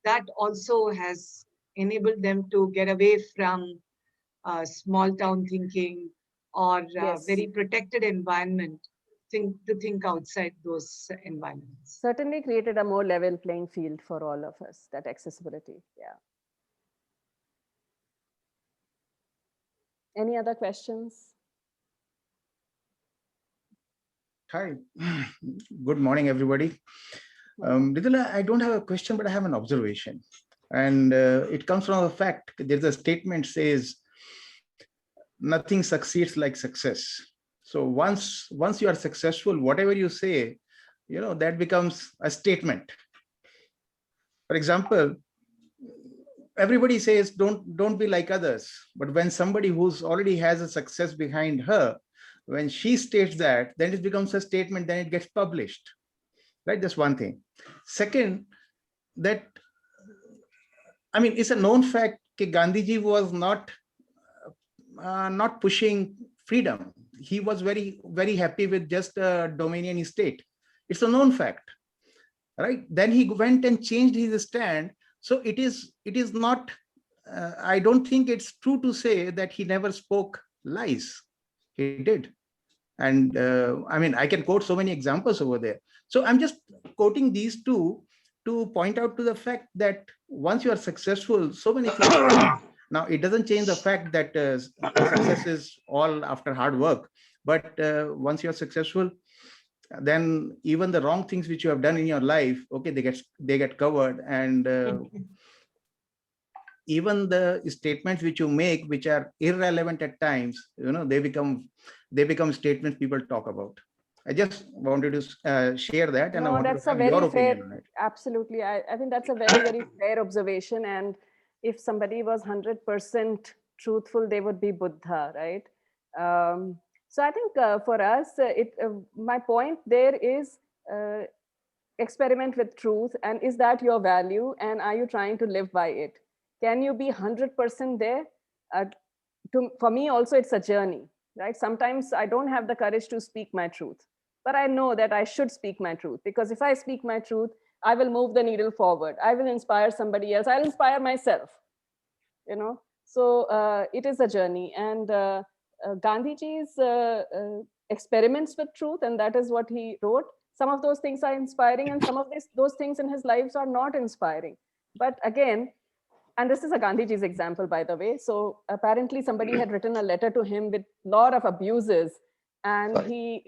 [SPEAKER 5] That also has enabled them to get away from small town thinking or
[SPEAKER 2] Yes.
[SPEAKER 5] very protected environment, to think outside those environments.
[SPEAKER 2] Certainly created a more level playing field for all of us, that accessibility. Yeah. Any other questions?
[SPEAKER 8] Hi, good morning, everybody. Mridula, I don't have a question, but I have an observation. And it comes from the fact, there's a statement says, nothing succeeds like success. So once you are successful, whatever you say, that becomes a statement. For example, everybody says, don't be like others. But when somebody who's already has a success behind her, when she states that, then it becomes a statement, then it gets published. Right? That's one thing. Second, that, I mean, it's a known fact that Gandhiji was not pushing freedom. He was very, very happy with just a Dominion state. It's a known fact, right? Then he went and changed his stand. So it is not, I don't think it's true to say that he never spoke lies. He did. And I mean, I can quote so many examples over there. So I'm just quoting these two to point out to the fact that once you are successful, so many things happen. Now, it doesn't change the fact that success is all after hard work. But once you're successful, then even the wrong things which you have done in your life, okay, they get covered. And even the statements which you make, which are irrelevant at times, they become statements people talk about. I just wanted to share that, and I wanted
[SPEAKER 2] that's
[SPEAKER 8] to
[SPEAKER 2] a
[SPEAKER 8] have
[SPEAKER 2] very
[SPEAKER 8] your
[SPEAKER 2] fair,
[SPEAKER 8] opinion on it.
[SPEAKER 2] absolutely. I think that's a very, very fair observation. And if somebody was 100% truthful, they would be Buddha, right? So I think for us, my point there is experiment with truth. And is that your value? And are you trying to live by it? Can you be 100% there? For me also, it's a journey, right? Sometimes I don't have the courage to speak my truth, but I know that I should speak my truth, because if I speak my truth, I will move the needle forward. I will inspire somebody else. I'll inspire myself, So it is a journey. And Gandhiji's experiments with truth, and that is what he wrote. Some of those things are inspiring, and some of those things in his lives are not inspiring. But again, and this is a Gandhiji's example, by the way. So apparently somebody had written a letter to him with a lot of abuses, and he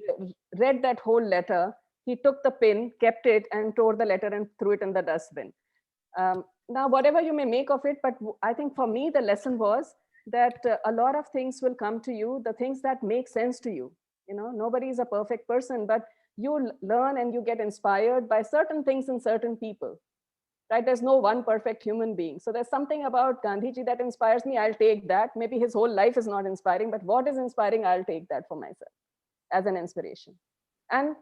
[SPEAKER 2] read that whole letter. He took the pin, kept it, and tore the letter and threw it in the dustbin. Now, whatever you may make of it, but I think for me, the lesson was that a lot of things will come to you, the things that make sense to you. Nobody is a perfect person, but you learn and you get inspired by certain things in certain people. Right? There's no one perfect human being. So there's something about Gandhiji that inspires me. I'll take that. Maybe his whole life is not inspiring, but what is inspiring, I'll take that for myself as an inspiration. And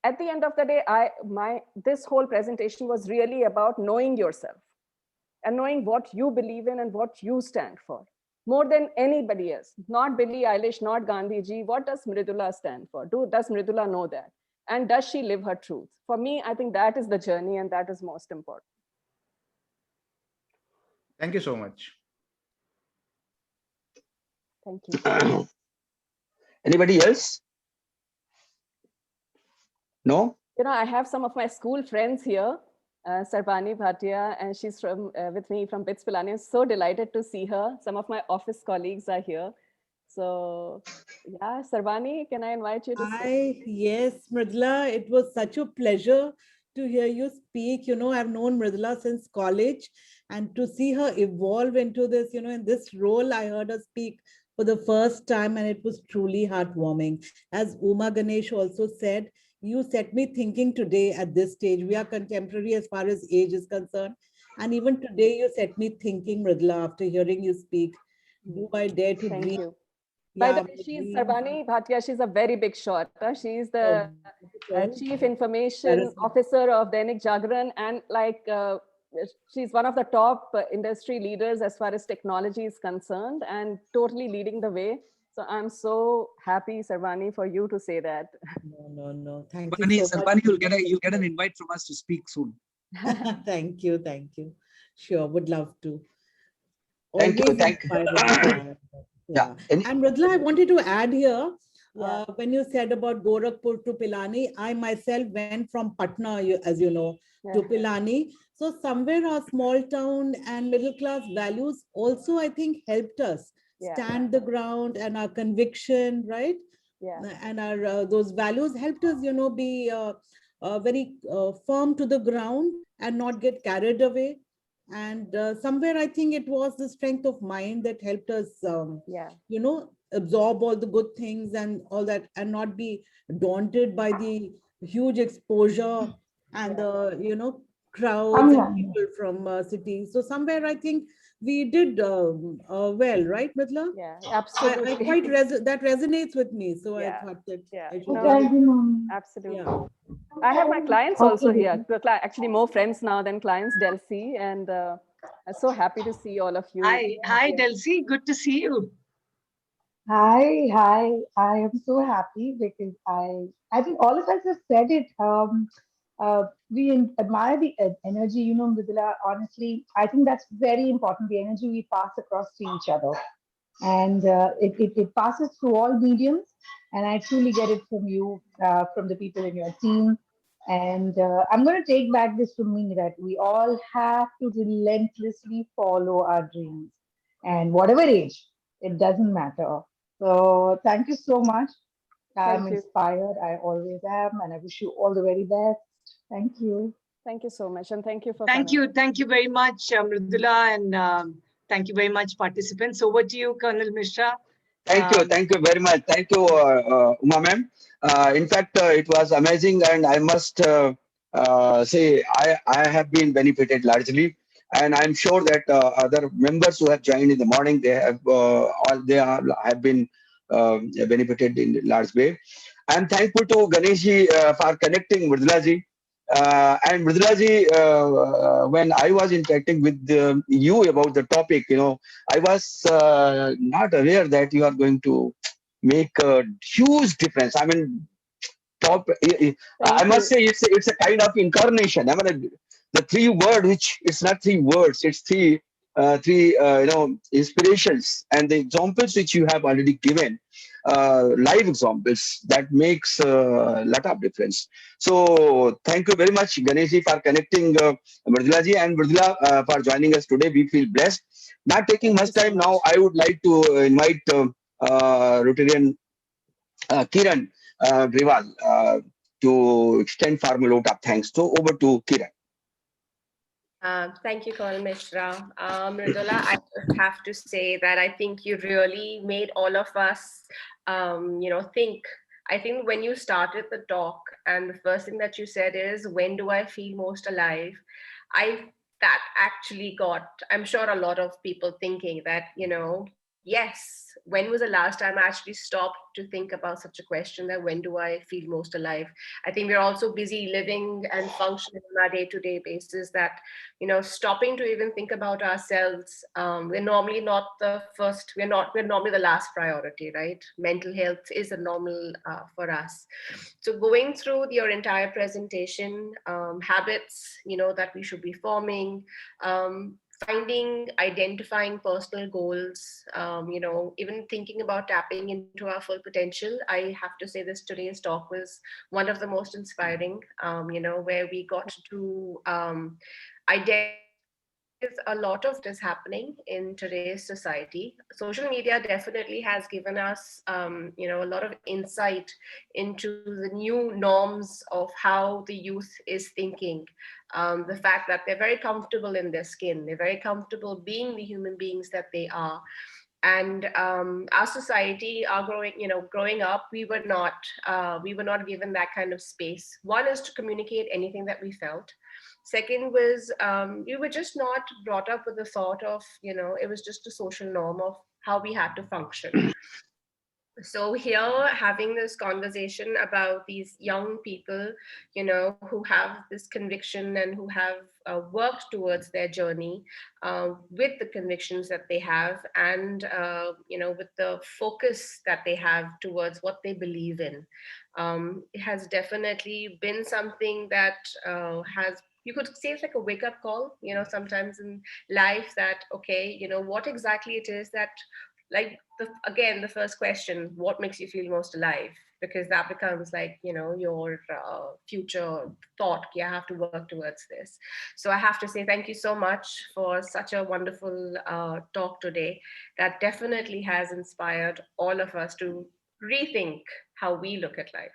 [SPEAKER 2] at the end of the day, this whole presentation was really about knowing yourself and knowing what you believe in and what you stand for, more than anybody else. Not Billie Eilish, not Gandhiji. What does Mridula stand for? Does Mridula know that? And does she live her truth? For me, I think that is the journey, and that is most important.
[SPEAKER 8] Thank you so much.
[SPEAKER 2] Thank you.
[SPEAKER 1] Anybody else? No?
[SPEAKER 2] I have some of my school friends here, Sarbani Bhatia, and she's with me from BITS Pilani. I'm so delighted to see her. Some of my office colleagues are here. So yeah, Sarbani, can I invite you to speak?
[SPEAKER 9] Yes, Mridula, it was such a pleasure to hear you speak. I've known Mridula since college, and to see her evolve into this, in this role, I heard her speak for the first time, and it was truly heartwarming. As Uma Ganesh also said, you set me thinking today at this stage. We are contemporary as far as age is concerned. And even today, you set me thinking, Mridula, after hearing you speak. Do I dare to dream?
[SPEAKER 2] Thank you. By the way, she's Sarbani Bhatia. She's a very big shot. She's the Chief Information Officer of Dainik Jagran, and she's one of the top industry leaders as far as technology is concerned, and totally leading the way. So I'm so happy, Sarbani, for you to say that.
[SPEAKER 9] No. Thank you so
[SPEAKER 7] Sarbani, you'll get an invite from us to speak soon.
[SPEAKER 9] Thank you. Sure, would love to.
[SPEAKER 1] Thank you.
[SPEAKER 9] always
[SPEAKER 1] Thank you.
[SPEAKER 9] inspiring.
[SPEAKER 1] Yeah.
[SPEAKER 9] And Mridula, I wanted to add here, when you said about Gorakhpur to Pilani, I myself went from Patna, as you know, to Pilani. So somewhere our small town and middle class values also, I think, helped us stand the ground, and our conviction, right? And our those values helped us, be very firm to the ground and not get carried away. And somewhere I think it was the strength of mind that helped us, absorb all the good things and all that, and not be daunted by the huge exposure and the, crowds and people from cities. So somewhere I think we did well, right, Mithla?
[SPEAKER 2] Yeah,
[SPEAKER 9] I
[SPEAKER 2] absolutely.
[SPEAKER 9] quite that resonates with me. So I thought that I should
[SPEAKER 2] absolutely. I have my clients also here. Actually, more friends now than clients, Delcy, and I'm so happy to see all of you.
[SPEAKER 5] Hi, Delcy. Good to see you.
[SPEAKER 10] Hi, hi. I am so happy because I think all of us have said it. Admire the energy, Mridula. Honestly, I think that's very important. The energy we pass across to each other, and it passes through all mediums. And I truly get it from you, from the people in your team. And I'm going to take back this from me that we all have to relentlessly follow our dreams, and whatever age, it doesn't matter. So thank you so much. I'm
[SPEAKER 2] Thank you.
[SPEAKER 10] inspired. I always am, and I wish you all the very best. Thank you.
[SPEAKER 2] Thank you so much, and thank you for
[SPEAKER 5] Thank
[SPEAKER 2] coming.
[SPEAKER 5] you. Thank you very much, Mridula, and thank you very much, participants. Over to you, Colonel Mishra.
[SPEAKER 1] Thank you. Thank you very much. Thank you, Uma ma'am. In fact, it was amazing, and I must say I have been benefited largely, and I'm sure that other members who have joined in the morning, have been benefited in large way. I'm thankful to Ganeshji for connecting Mridula ji. And Mridula ji, when I was interacting with you about the topic, I was not aware that you are going to make a huge difference. I mean, I must say it's a kind of incarnation. I mean, the three word, which it's not three words, it's three inspirations and the examples which you have already given, live examples that makes a lot of difference. So thank you very much, Ganeshji, for connecting Mridula ji and Mridula for joining us today. We feel blessed. Not taking much time now, I would like to invite Rotarian Kiran Grewal to extend formal vote of thanks. So over to Kiran.
[SPEAKER 11] Thank you, Colonel Mishra. Mridula, I just have to say that I think you really made all of us, think. I think when you started the talk and the first thing that you said is, when do I feel most alive? That actually got, I'm sure, a lot of people thinking that, yes, when was the last time I actually stopped to think about such a question, that when do I feel most alive? I think we're also busy living and functioning on our day-to-day basis that, stopping to even think about ourselves, we're normally not the first, we're normally the last priority, right? Mental health is a normal for us. So going through your entire presentation, habits, that we should be forming, identifying personal goals, even thinking about tapping into our full potential. I have to say this, today's talk was one of the most inspiring, where we got to identify a lot of this happening in today's society. Social media definitely has given us, a lot of insight into the new norms of how the youth is thinking. The fact that they're very comfortable in their skin, they're very comfortable being the human beings that they are. And our society, growing up, we were not given that kind of space. One is to communicate anything that we felt. Second was, we were just not brought up with the thought of, it was just a social norm of how we had to function. So here, having this conversation about these young people, who have this conviction and who have worked towards their journey with the convictions that they have, and with the focus that they have towards what they believe in, it has definitely been something that has you could say it's like a wake-up call, sometimes in life that, okay, what exactly it is that, like, again, the first question, what makes you feel most alive? Because that becomes like, your future thought. You have to work towards this. So I have to say thank you so much for such a wonderful talk today that definitely has inspired all of us to rethink how we look at life.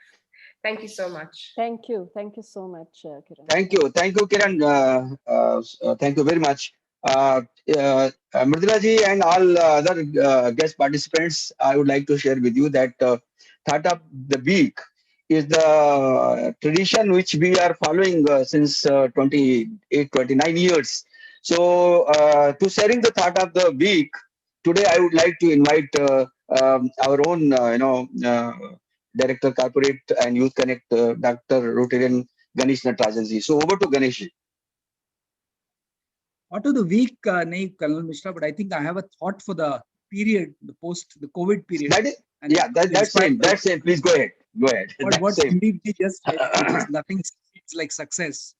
[SPEAKER 11] Thank you so much.
[SPEAKER 2] Thank you. Thank you so much, Kiran.
[SPEAKER 1] Thank you, Kiran. Thank you very much. Mridula ji and all other guest participants, I would like to share with you that Thought of the Week is the tradition which we are following since 28, 29 years. So, to sharing the Thought of the Week, today I would like to invite our own, Director Corporate and Youth Connect, Dr. Rotarian Ganesh Natarajan. So over to Ganesh.
[SPEAKER 7] Thought of the week, nahi Colonel Mishra, but I think I have a thought for the period, the COVID period.
[SPEAKER 1] That is, yeah, that's same. That's same. Please go ahead. Go ahead.
[SPEAKER 7] What Sandeep ji just said, which is nothing seems like success.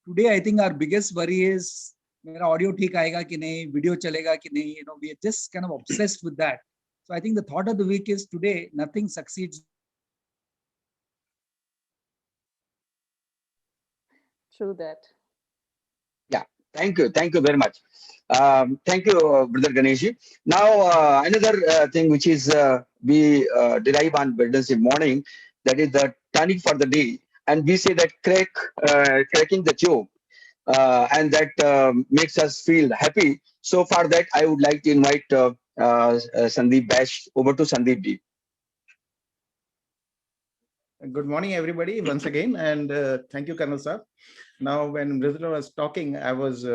[SPEAKER 7] Today, I think our biggest worry is, मेरा audio ठीक आएगा कि नहीं, video चलेगा कि नहीं. We are just kind of obsessed with that. So I think the thought of the week is today, nothing succeeds.
[SPEAKER 2] True that.
[SPEAKER 1] Yeah, thank you very much. Thank you, Brother Ganesh. Now, another thing which is we derive on Wednesday morning, that is the tonic for the day, and we say that cracking the joke, and that makes us feel happy. So for that, I would like to invite Sandeep Bash. Over to Sandeep ji.
[SPEAKER 8] Good morning, everybody, once again, and thank you, Colonel sir. Now, when Mridula was talking, I was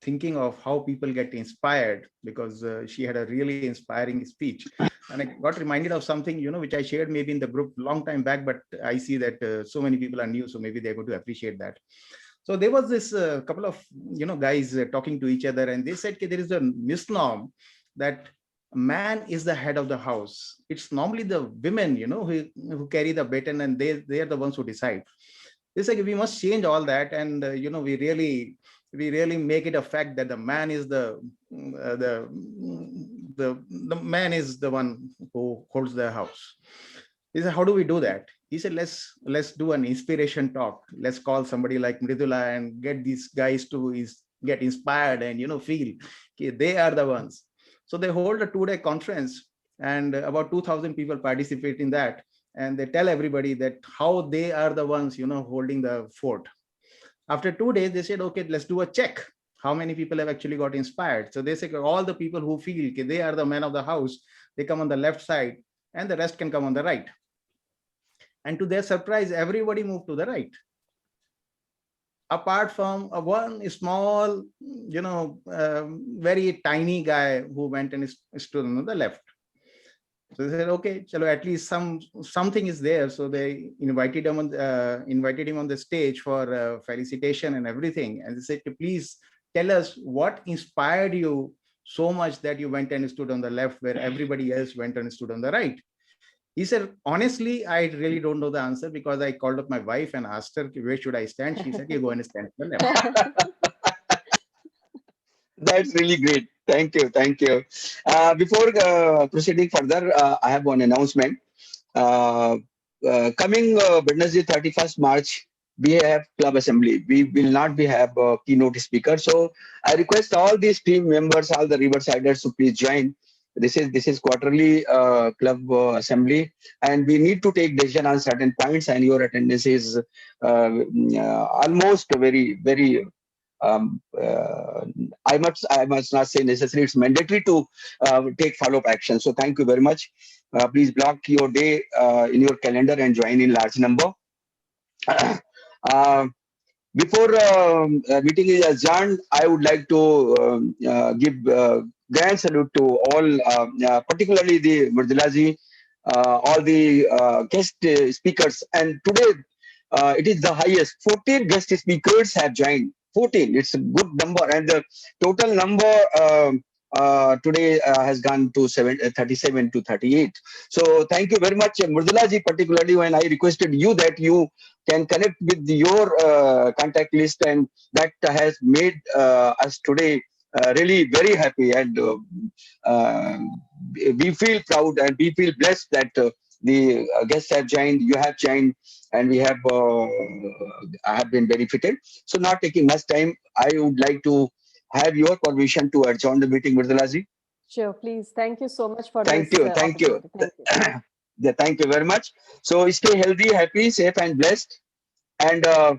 [SPEAKER 8] thinking of how people get inspired, because she had a really inspiring speech. And I got reminded of something, which I shared maybe in the group long time back, but I see that so many people are new, so maybe they're going to appreciate that. So there was this couple of, guys talking to each other, and they said there is a misnomer that man is the head of the house. It's normally the women, who carry the baton, and they are the ones who decide. It's like we must change all that, and we really make it a fact that the man is the man is the one who holds the house. He said, how do we do that? He said, let's do an inspiration talk. Let's call somebody like Mridula and get these guys to get inspired and feel they are the ones. So they hold a 2-day conference, and about 2,000 people participate in that. And they tell everybody that how they are the ones, holding the fort. After 2 days, they said, okay, let's do a check. How many people have actually got inspired? So they say all the people who feel they are the man of the house, they come on the left side, and the rest can come on the right. And to their surprise, everybody moved to the right. Apart from one small, very tiny guy who went and stood on the left. So they said, okay, chalo, at least something is there. So they invited him on the stage for felicitation and everything. And they said, please tell us what inspired you so much that you went and stood on the left where everybody else went and stood on the right. He said, honestly, I really don't know the answer, because I called up my wife and asked her, where should I stand? She said, you go and stand on the left.
[SPEAKER 1] That's really great. Thank you. Before proceeding further, I have one announcement. Coming Wednesday, 31st March, we have club assembly. We will not have a keynote speaker. So I request all these team members, all the Riversiders, to please join. This is quarterly club assembly, and we need to take decision on certain points. And your attendance is almost very. I must not say necessary. It's mandatory to take follow-up action. So thank you very much. Please block your day in your calendar and join in large number. Before meeting is adjourned, I would like to give grand salute to all, particularly the Mridula, all the guest speakers. And today it is the highest. 14 guest speakers have joined. 14. It's a good number, and the total number today has gone to 37 to 38. So thank you very much, Mridula ji, particularly when I requested you that you can connect with your contact list, and that has made us today really very happy, and uh, we feel proud and we feel blessed that the guests have joined, you have joined, and we have have been benefited. So not taking much time, I would like to have your permission to adjourn the meeting, Mridula ji.
[SPEAKER 2] Sure, please. Thank you so much for
[SPEAKER 1] Thank
[SPEAKER 2] this
[SPEAKER 1] you, thank you.
[SPEAKER 2] opportunity. Thank you.
[SPEAKER 1] Yeah, thank you very much. So stay healthy, happy, safe, and blessed. And uh,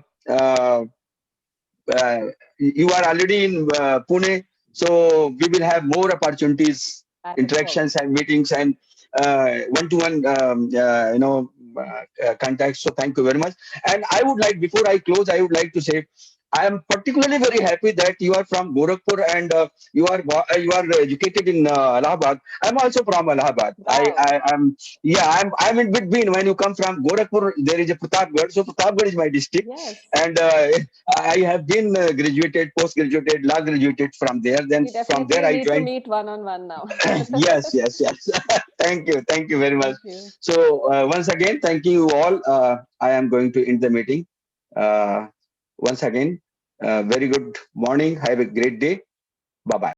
[SPEAKER 1] you are already in Pune, so we will have more opportunities,
[SPEAKER 2] I look forward.
[SPEAKER 1] interactions, and meetings, and one-to-one, contacts. So thank you very much. And I would like, before I close, I would like to say, I am particularly very happy that you are from Gorakhpur, and you are educated in Allahabad. I'm also from Allahabad.
[SPEAKER 2] Wow.
[SPEAKER 1] I'm in between. When you come from Gorakhpur, there is a Pratapgarh. So Pratapgarh is my district,
[SPEAKER 2] Yes.
[SPEAKER 1] and I have been graduated, post-graduated, law graduated from there. Then
[SPEAKER 2] We
[SPEAKER 1] from
[SPEAKER 2] definitely
[SPEAKER 1] there I
[SPEAKER 2] need to
[SPEAKER 1] joined.
[SPEAKER 2] meet one-on-one now.
[SPEAKER 1] Yes. Thank you very much.
[SPEAKER 2] Thank you.
[SPEAKER 1] So once again, thank you all. I am going to end the meeting. Once again, very good morning. Have a great day. Bye bye.